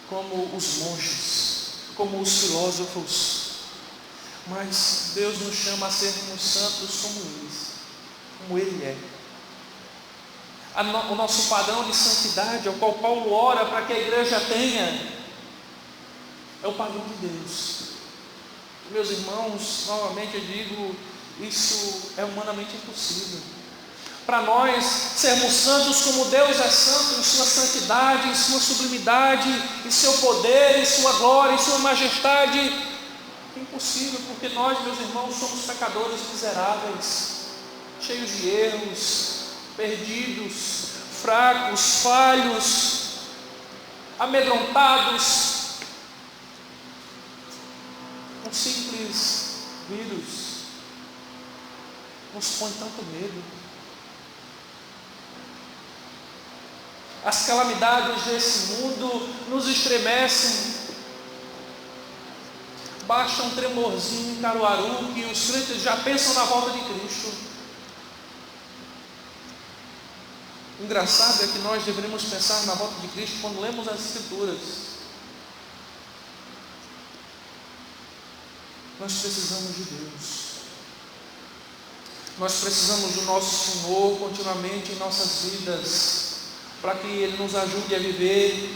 como os monges, como os filósofos, mas Deus nos chama a sermos santos como eles, como Ele é. O nosso padrão de santidade, ao qual Paulo ora para que a igreja tenha, é o padrão de Deus. Meus irmãos, novamente eu digo, isso é humanamente impossível. Para nós sermos santos como Deus é santo, em sua santidade, em sua sublimidade, em seu poder, em sua glória, em sua majestade, é impossível, porque nós, meus irmãos, somos pecadores miseráveis, cheios de erros, perdidos, fracos, falhos, amedrontados. Um simples vírus nos põe tanto medo. As calamidades desse mundo nos estremecem. Basta um tremorzinho em Caruaru que os crentes já pensam na volta de Cristo. O engraçado é que nós deveríamos pensar na volta de Cristo quando lemos as Escrituras. Nós precisamos de Deus. Nós precisamos do nosso Senhor continuamente em nossas vidas, para que Ele nos ajude a viver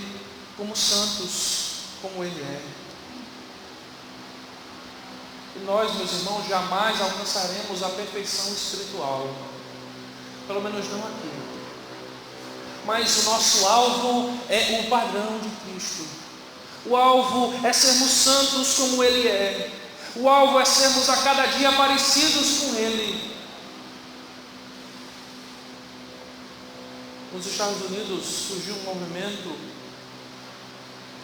como santos, como Ele é. E nós, meus irmãos, jamais alcançaremos a perfeição espiritual, pelo menos não aqui. Mas o nosso alvo é o padrão de Cristo. O alvo é sermos santos como Ele é. O alvo é sermos a cada dia parecidos com Ele. Nos Estados Unidos surgiu um movimento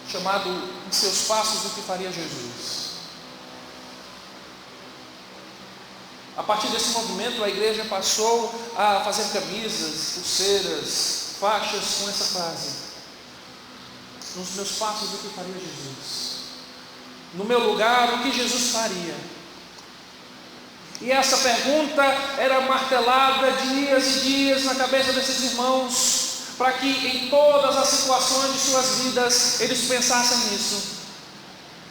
chamado Em Seus Passos, o que faria Jesus. A partir desse movimento, a igreja passou a fazer camisas, pulseiras, faixas com essa frase: nos meus passos, o que faria Jesus? No meu lugar, o que Jesus faria? E essa pergunta era martelada dias e dias na cabeça desses irmãos, para que em todas as situações de suas vidas eles pensassem nisso.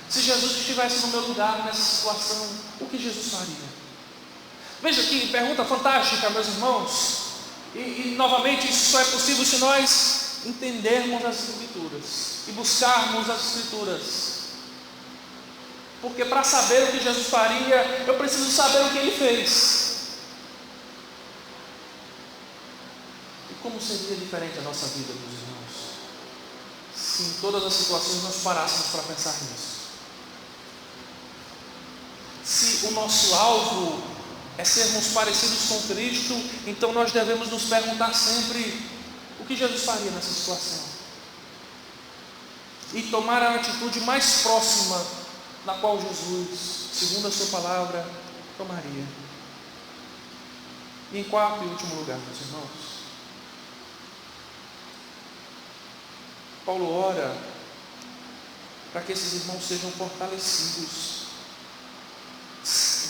Se Jesus estivesse no meu lugar nessa situação, o que Jesus faria? Veja que pergunta fantástica, meus irmãos. E novamente isso só é possível se nós entendermos as Escrituras e buscarmos as Escrituras. Porque para saber o que Jesus faria, eu preciso saber o que ele fez. E como seria diferente a nossa vida, meus irmãos, se em todas as situações nós parássemos para pensar nisso? Se o nosso alvo é sermos parecidos com Cristo, então nós devemos nos perguntar sempre o que Jesus faria nessa situação. E tomar a atitude mais próxima na qual Jesus, segundo a sua palavra, tomaria. E em quarto e último lugar, meus irmãos, Paulo ora para que esses irmãos sejam fortalecidos.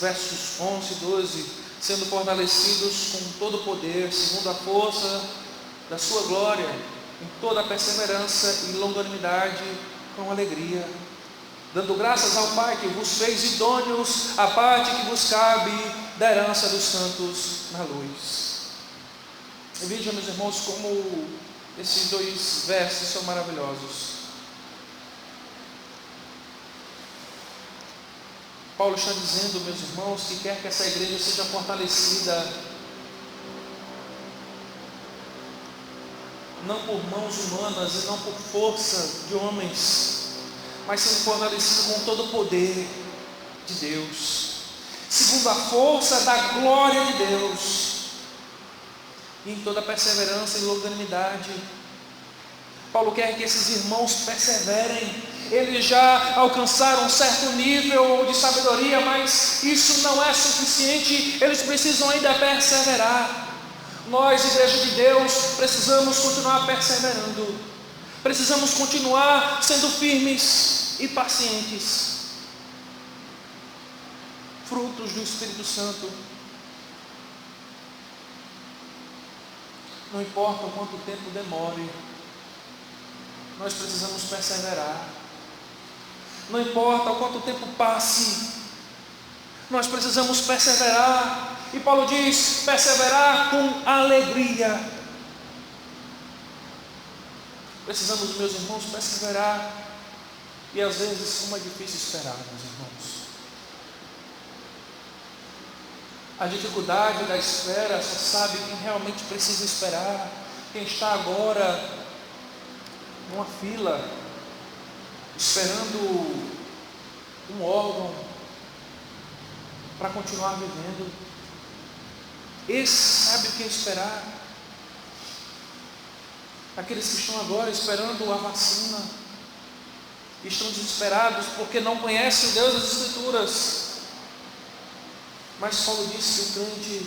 Versos 11 e 12, sendo fortalecidos com todo o poder, segundo a força da sua glória, em toda a perseverança e longanimidade, com alegria, dando graças ao Pai que vos fez idôneos à parte que vos cabe da herança dos santos na luz. E vejam, meus irmãos, como esses dois versos são maravilhosos. Paulo está dizendo, meus irmãos, que quer que essa igreja seja fortalecida não por mãos humanas e não por força de homens, mas sendo fortalecido com todo o poder de Deus, segundo a força da glória de Deus, e em toda perseverança e longanimidade. Paulo quer que esses irmãos perseverem. Eles já alcançaram um certo nível de sabedoria, mas isso não é suficiente, eles precisam ainda perseverar. Nós, igreja de Deus, precisamos continuar perseverando, precisamos continuar sendo firmes e pacientes, frutos do Espírito Santo. Não importa o quanto tempo demore, nós precisamos perseverar. Não importa o quanto tempo passe, nós precisamos perseverar. E Paulo diz, perseverar com alegria. Precisamos, meus irmãos, perseverar. E às vezes como é difícil esperar, meus irmãos. A dificuldade da espera só sabe quem realmente precisa esperar. Quem está agora numa fila, esperando um órgão para continuar vivendo. Esse sabe o que esperar. Aqueles que estão agora esperando a vacina, estão desesperados porque não conhecem o Deus das Escrituras. Mas Paulo disse que o crente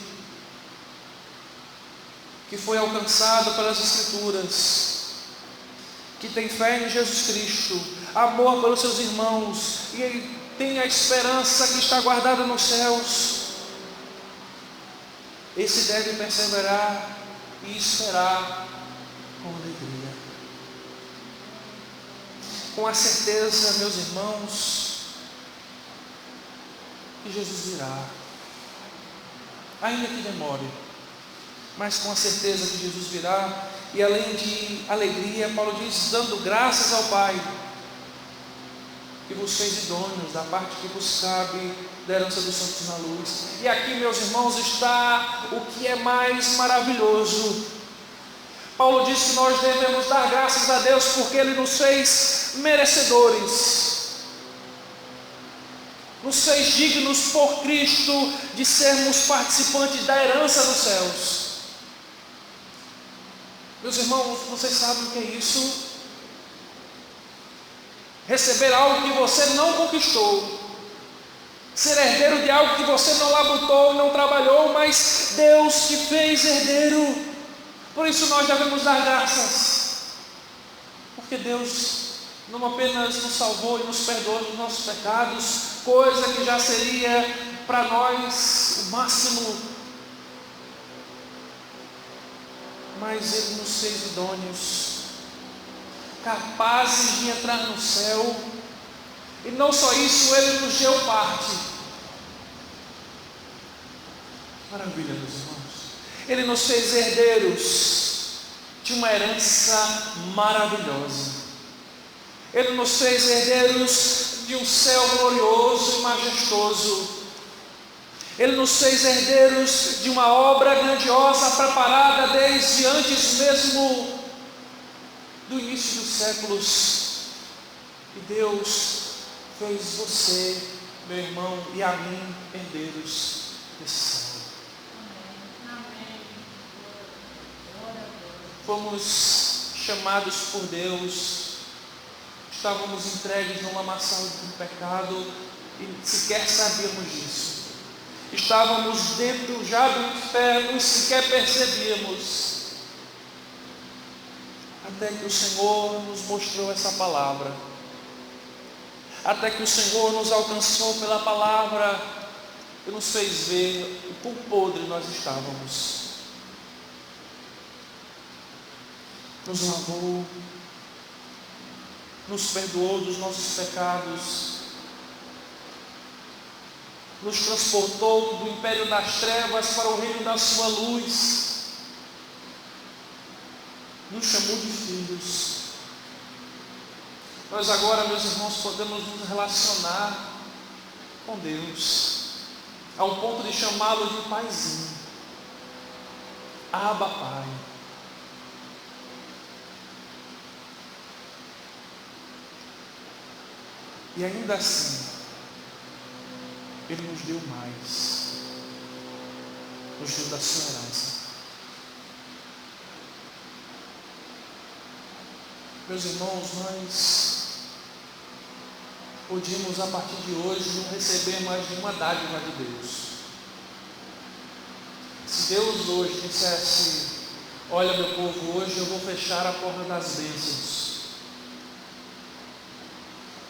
que foi alcançado pelas Escrituras, que tem fé em Jesus Cristo, amor pelos seus irmãos, e ele tem a esperança que está guardada nos céus, esse deve perseverar e esperar com alegria, com a certeza, meus irmãos, que Jesus virá, ainda que demore, mas com a certeza que Jesus virá. E além de alegria, Paulo diz, dando graças ao Pai, que vos fez idôneos da parte que vos cabe da herança dos santos na luz. E aqui, meus irmãos, está o que é mais maravilhoso. Paulo diz que nós devemos dar graças a Deus porque Ele nos fez merecedores, nos fez dignos por Cristo de sermos participantes da herança dos céus. Meus irmãos, vocês sabem o que é isso? Receber algo que você não conquistou, ser herdeiro de algo que você não labutou, não trabalhou, mas Deus te fez herdeiro. Por isso nós devemos dar graças, porque Deus não apenas nos salvou e nos perdoou dos nossos pecados, coisa que já seria para nós o máximo, mas Ele nos fez idôneos, capazes de entrar no céu. E não só isso, Ele nos deu parte. Maravilha, meus irmãos. Ele nos fez herdeiros de uma herança maravilhosa. Ele nos fez herdeiros de um céu glorioso e majestoso. Ele nos fez herdeiros de uma obra grandiosa preparada desde antes mesmo do início dos séculos. E Deus fez você, meu irmão, e a mim herdeiros desse céu. Fomos chamados por Deus. Estávamos entregues numa lamaçal do pecado e sequer sabíamos disso. Estávamos dentro já do inferno e sequer percebíamos. Até que o Senhor nos mostrou essa palavra. Até que o Senhor nos alcançou pela palavra e nos fez ver o quão podre nós estávamos. Nos lavou, nos perdoou dos nossos pecados, nos transportou do império das trevas para o reino da sua luz, nos chamou de filhos. Nós agora, meus irmãos, podemos nos relacionar com Deus, ao ponto de chamá-lo de paizinho. Abba, Pai. E ainda assim, Ele nos deu mais, nos deu da sua herança. Meus irmãos, nós podíamos a partir de hoje não receber mais nenhuma dádiva de Deus. Se Deus hoje dissesse: olha, meu povo, hoje eu vou fechar a porta das bênçãos.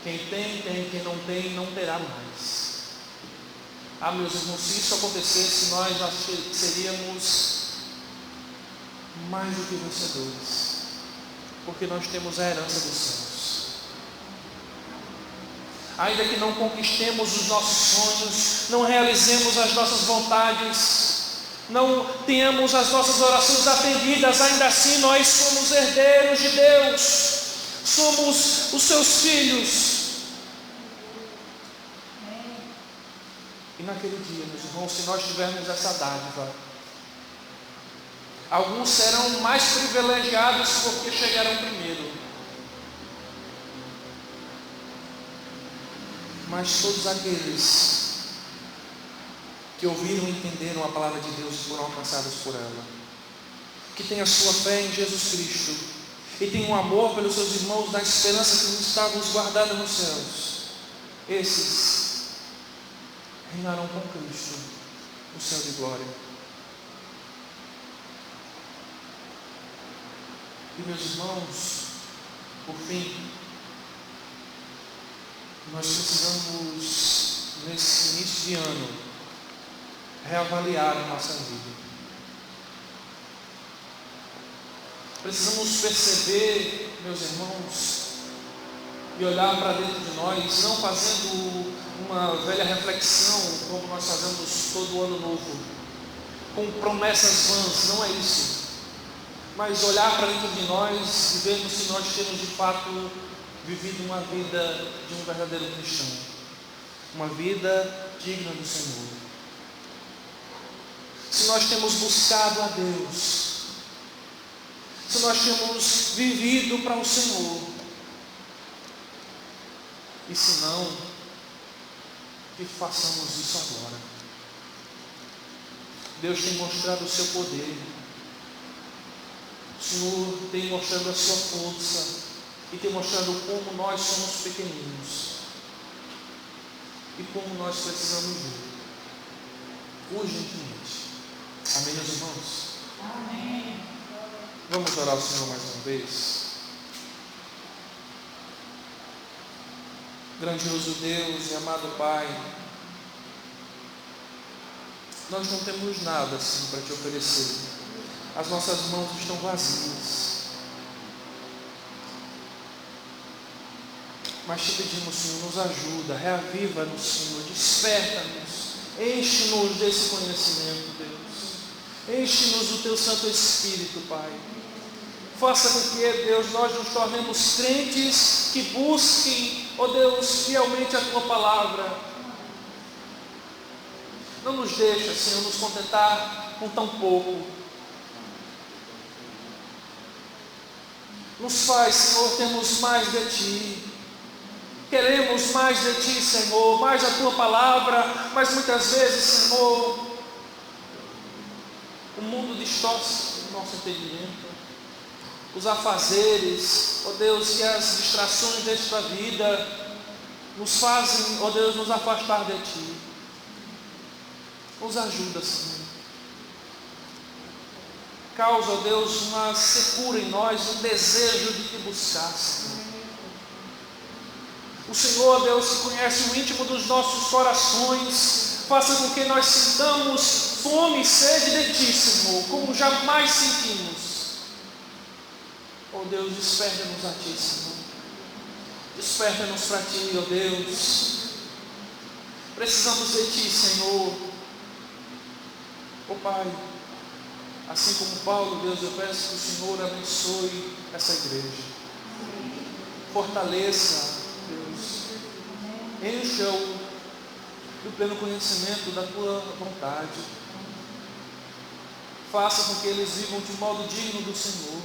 Quem tem, tem. Quem não tem, não terá mais. Ah, meus irmãos, se isso acontecesse, nós seríamos mais do que vencedores. Porque nós temos a herança dos céus. Ainda que não conquistemos os nossos sonhos, não realizemos as nossas vontades, não tenhamos as nossas orações atendidas, ainda assim nós somos herdeiros de Deus, somos os seus filhos. E naquele dia, meus irmãos, se nós tivermos essa dádiva, alguns serão mais privilegiados porque chegaram primeiro, mas todos aqueles que ouviram e entenderam a palavra de Deus foram alcançados por ela, que têm a sua fé em Jesus Cristo e têm um amor pelos seus irmãos na esperança que nos está guardada nos céus, esses reinarão com Cristo no céu de glória. E meus irmãos, por fim, nós precisamos, nesse início de ano, reavaliar a nossa vida. Precisamos perceber, meus irmãos, e olhar para dentro de nós, não fazendo uma velha reflexão, como nós fazemos todo ano novo, com promessas vãs, não é isso. Mas olhar para dentro de nós e vermos se nós temos de fato vivido uma vida de um verdadeiro cristão, uma vida digna do Senhor. Se nós temos buscado a Deus, se nós temos vivido para o Senhor, e se não, que façamos isso agora. Deus tem mostrado o seu poder, o Senhor tem mostrado a sua força e tem mostrado como nós somos pequeninos e como nós precisamos ver urgentemente. Amém, meus irmãos? Amém. Vamos orar ao Senhor mais uma vez. Grandioso Deus e amado Pai, nós não temos nada assim para te oferecer. As nossas mãos estão vazias. Mas te pedimos, Senhor, nos ajuda, reaviva-nos, Senhor, desperta-nos, enche-nos desse conhecimento, Deus. Enche-nos do Teu Santo Espírito, Pai. Faça com que, Deus, nós nos tornemos crentes que busquem, ó Deus, fielmente a Tua palavra. Não nos deixa, Senhor, nos contentar com tão pouco. Nos faz, Senhor, termos mais de Ti. Queremos mais de Ti, Senhor, mais da Tua palavra, mas muitas vezes, Senhor, o mundo distorce o nosso entendimento. Os afazeres, ó Deus, e as distrações desta vida nos fazem, ó Deus, nos afastar de Ti. Nos ajuda, Senhor. Causa, ó Deus, uma secura em nós, um desejo de Te buscar, Senhor. O Senhor, Deus, que conhece o íntimo dos nossos corações, faça com que nós sintamos fome e sede de Ti, Senhor, como jamais sentimos. Oh Deus, desperta-nos a Ti, Senhor. Desperta-nos para Ti, oh Deus. Precisamos de Ti, Senhor. Oh Pai, assim como Paulo, Deus, eu peço que o Senhor abençoe essa igreja. Fortaleça, Deus. Encha-o do pleno conhecimento da Tua vontade. Faça com que eles vivam de modo digno do Senhor.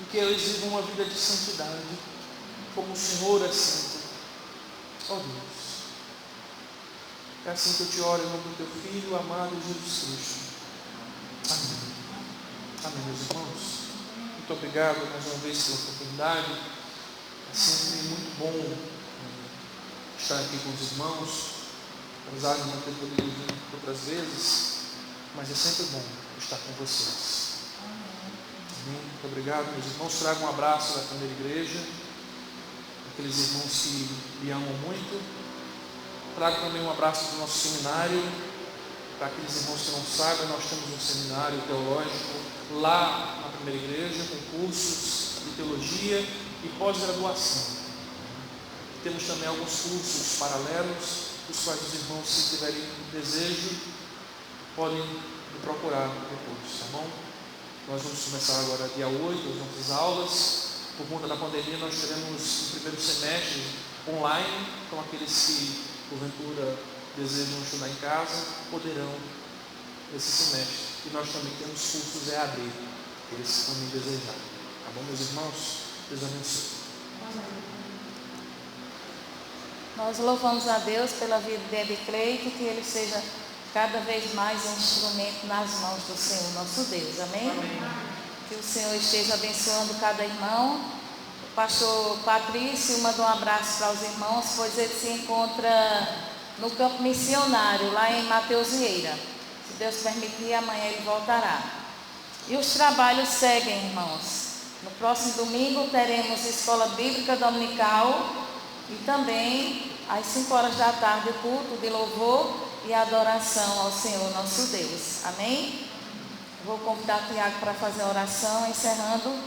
E que eles vivam uma vida de santidade, como o Senhor é santo. Ó Deus, é assim que eu te oro em nome do Teu Filho amado Jesus Cristo. Amém. Amém, meus irmãos. Muito obrigado mais uma vez pela oportunidade. É sempre muito bom estar aqui com os irmãos, apesar de não ter podido vir outras vezes, mas é sempre bom estar com vocês. Muito obrigado, meus irmãos. Trago um abraço da primeira igreja, aqueles irmãos que me amam muito. Trago também um abraço do nosso seminário. Para aqueles irmãos que não sabem, nós temos um seminário teológico lá na primeira igreja, com cursos de teologia e pós-graduação. Temos também alguns cursos paralelos, os quais os irmãos, se tiverem desejo, podem me procurar depois, tá bom? Nós vamos começar agora dia 8, as nossas aulas. Por conta da pandemia, nós teremos o primeiro semestre online, então aqueles que, porventura, desejam estudar em casa, poderão nesse semestre. E nós também temos cursos EAD, aqueles que também desejarem. Tá bom, meus irmãos? Deus abençoe. Nós louvamos a Deus pela vida de Ed Cleito, que ele seja cada vez mais um instrumento nas mãos do Senhor, nosso Deus. Amém? Amém. Que o Senhor esteja abençoando cada irmão. O pastor Patrício manda um abraço para os irmãos, pois ele se encontra no campo missionário, lá em Mateus Vieira. Se Deus permitir, amanhã ele voltará. E os trabalhos seguem, irmãos. No próximo domingo teremos escola bíblica dominical e também às 5 horas da tarde o culto de louvor e adoração ao Senhor nosso Deus. Amém? Vou convidar o Tiago para fazer a oração, encerrando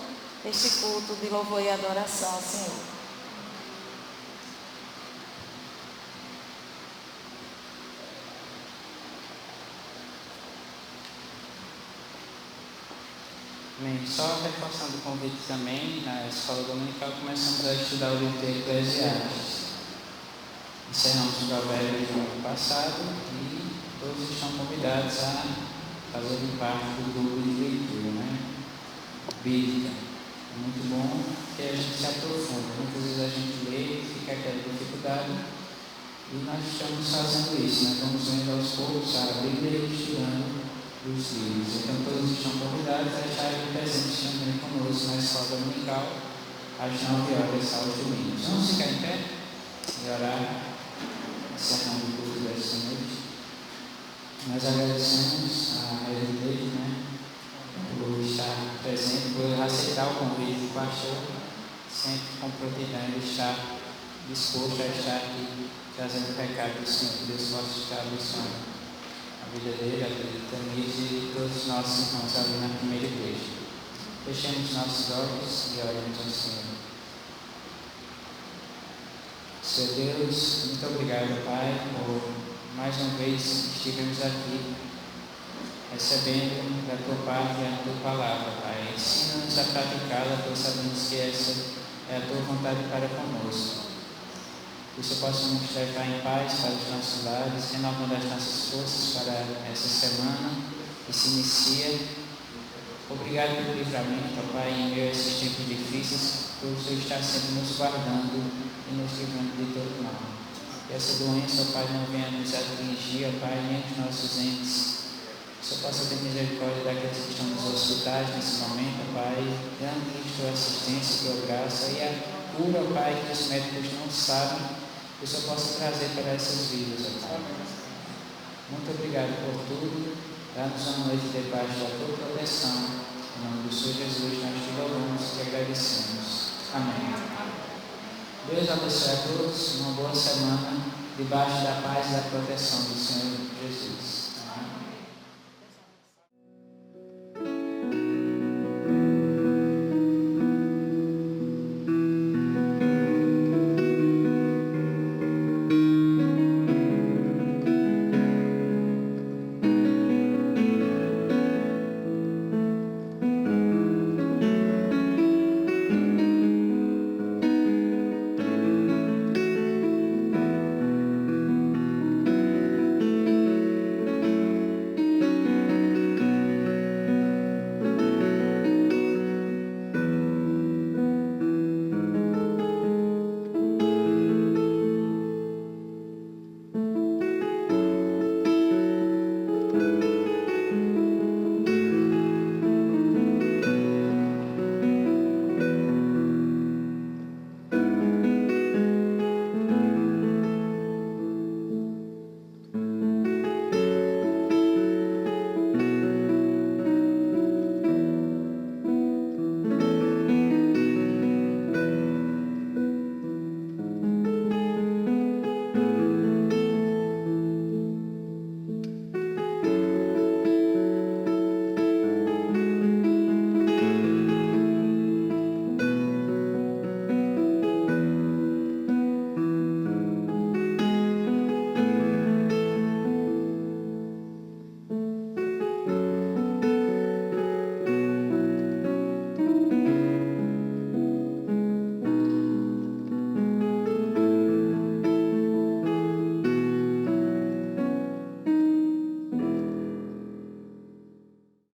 este culto de louvor e adoração ao Senhor. Bem, só reforçando o convite também, na escola dominical começamos a estudar o livro de Eclesiastes. Encerramos o provérbio do ano passado e todos estão convidados a fazerem parte do grupo de leitura, né? Bíblica. É muito bom que a gente se aprofunda. Muitas vezes a gente lê, fica aquela dificuldade e nós estamos fazendo isso. Nós vamos lendo aos poucos a Bíblia e estudando os livros. Então todos estão convidados a estarem presentes também conosco na escola dominical às 9 horas aos domingos. Vamos ficar em pé e orar, encerrando o culto desta noite. Nós agradecemos a RD, né, por estar presente, por aceitar o convite do pastor, sempre com prontidão de estar disposto a estar aqui trazendo o pecado do Senhor. Que Deus possa estar abençoando a vida dele, a vida de Tamires e todos os nossos irmãos ali na primeira igreja. Fechemos nossos olhos e oremos ao Senhor. Senhor Deus, muito obrigado, Pai, por mais uma vez estivemos aqui recebendo da tua parte a tua palavra, Pai. Ensina-nos a praticá-la, pois sabemos que essa é a tua vontade para conosco. Que o Senhor possa nos levar em paz para os nossos lares, renovando as nossas forças para essa semana que se inicia. Obrigado pelo livramento, ó Pai, em meio a esses tempos difíceis, por o Senhor estar sempre nos guardando e nos livrando de todo mal. Que essa doença, ó Pai, não venha nos atingir, ó Pai, nem os nossos entes. Que o Senhor possa ter misericórdia daqueles que estão nos hospitais nesse momento, ó Pai, dando-lhes tua assistência, tua graça e a cura, ó Pai, que os médicos não sabem. Que o Senhor possa trazer para essas vidas, ó Pai. Muito obrigado por tudo. Dá-nos uma noite debaixo da tua proteção. Em nome do Senhor Jesus, nós te louvamos e te agradecemos. Amém. Deus abençoe a todos. Uma boa semana debaixo da paz e da proteção do Senhor Jesus.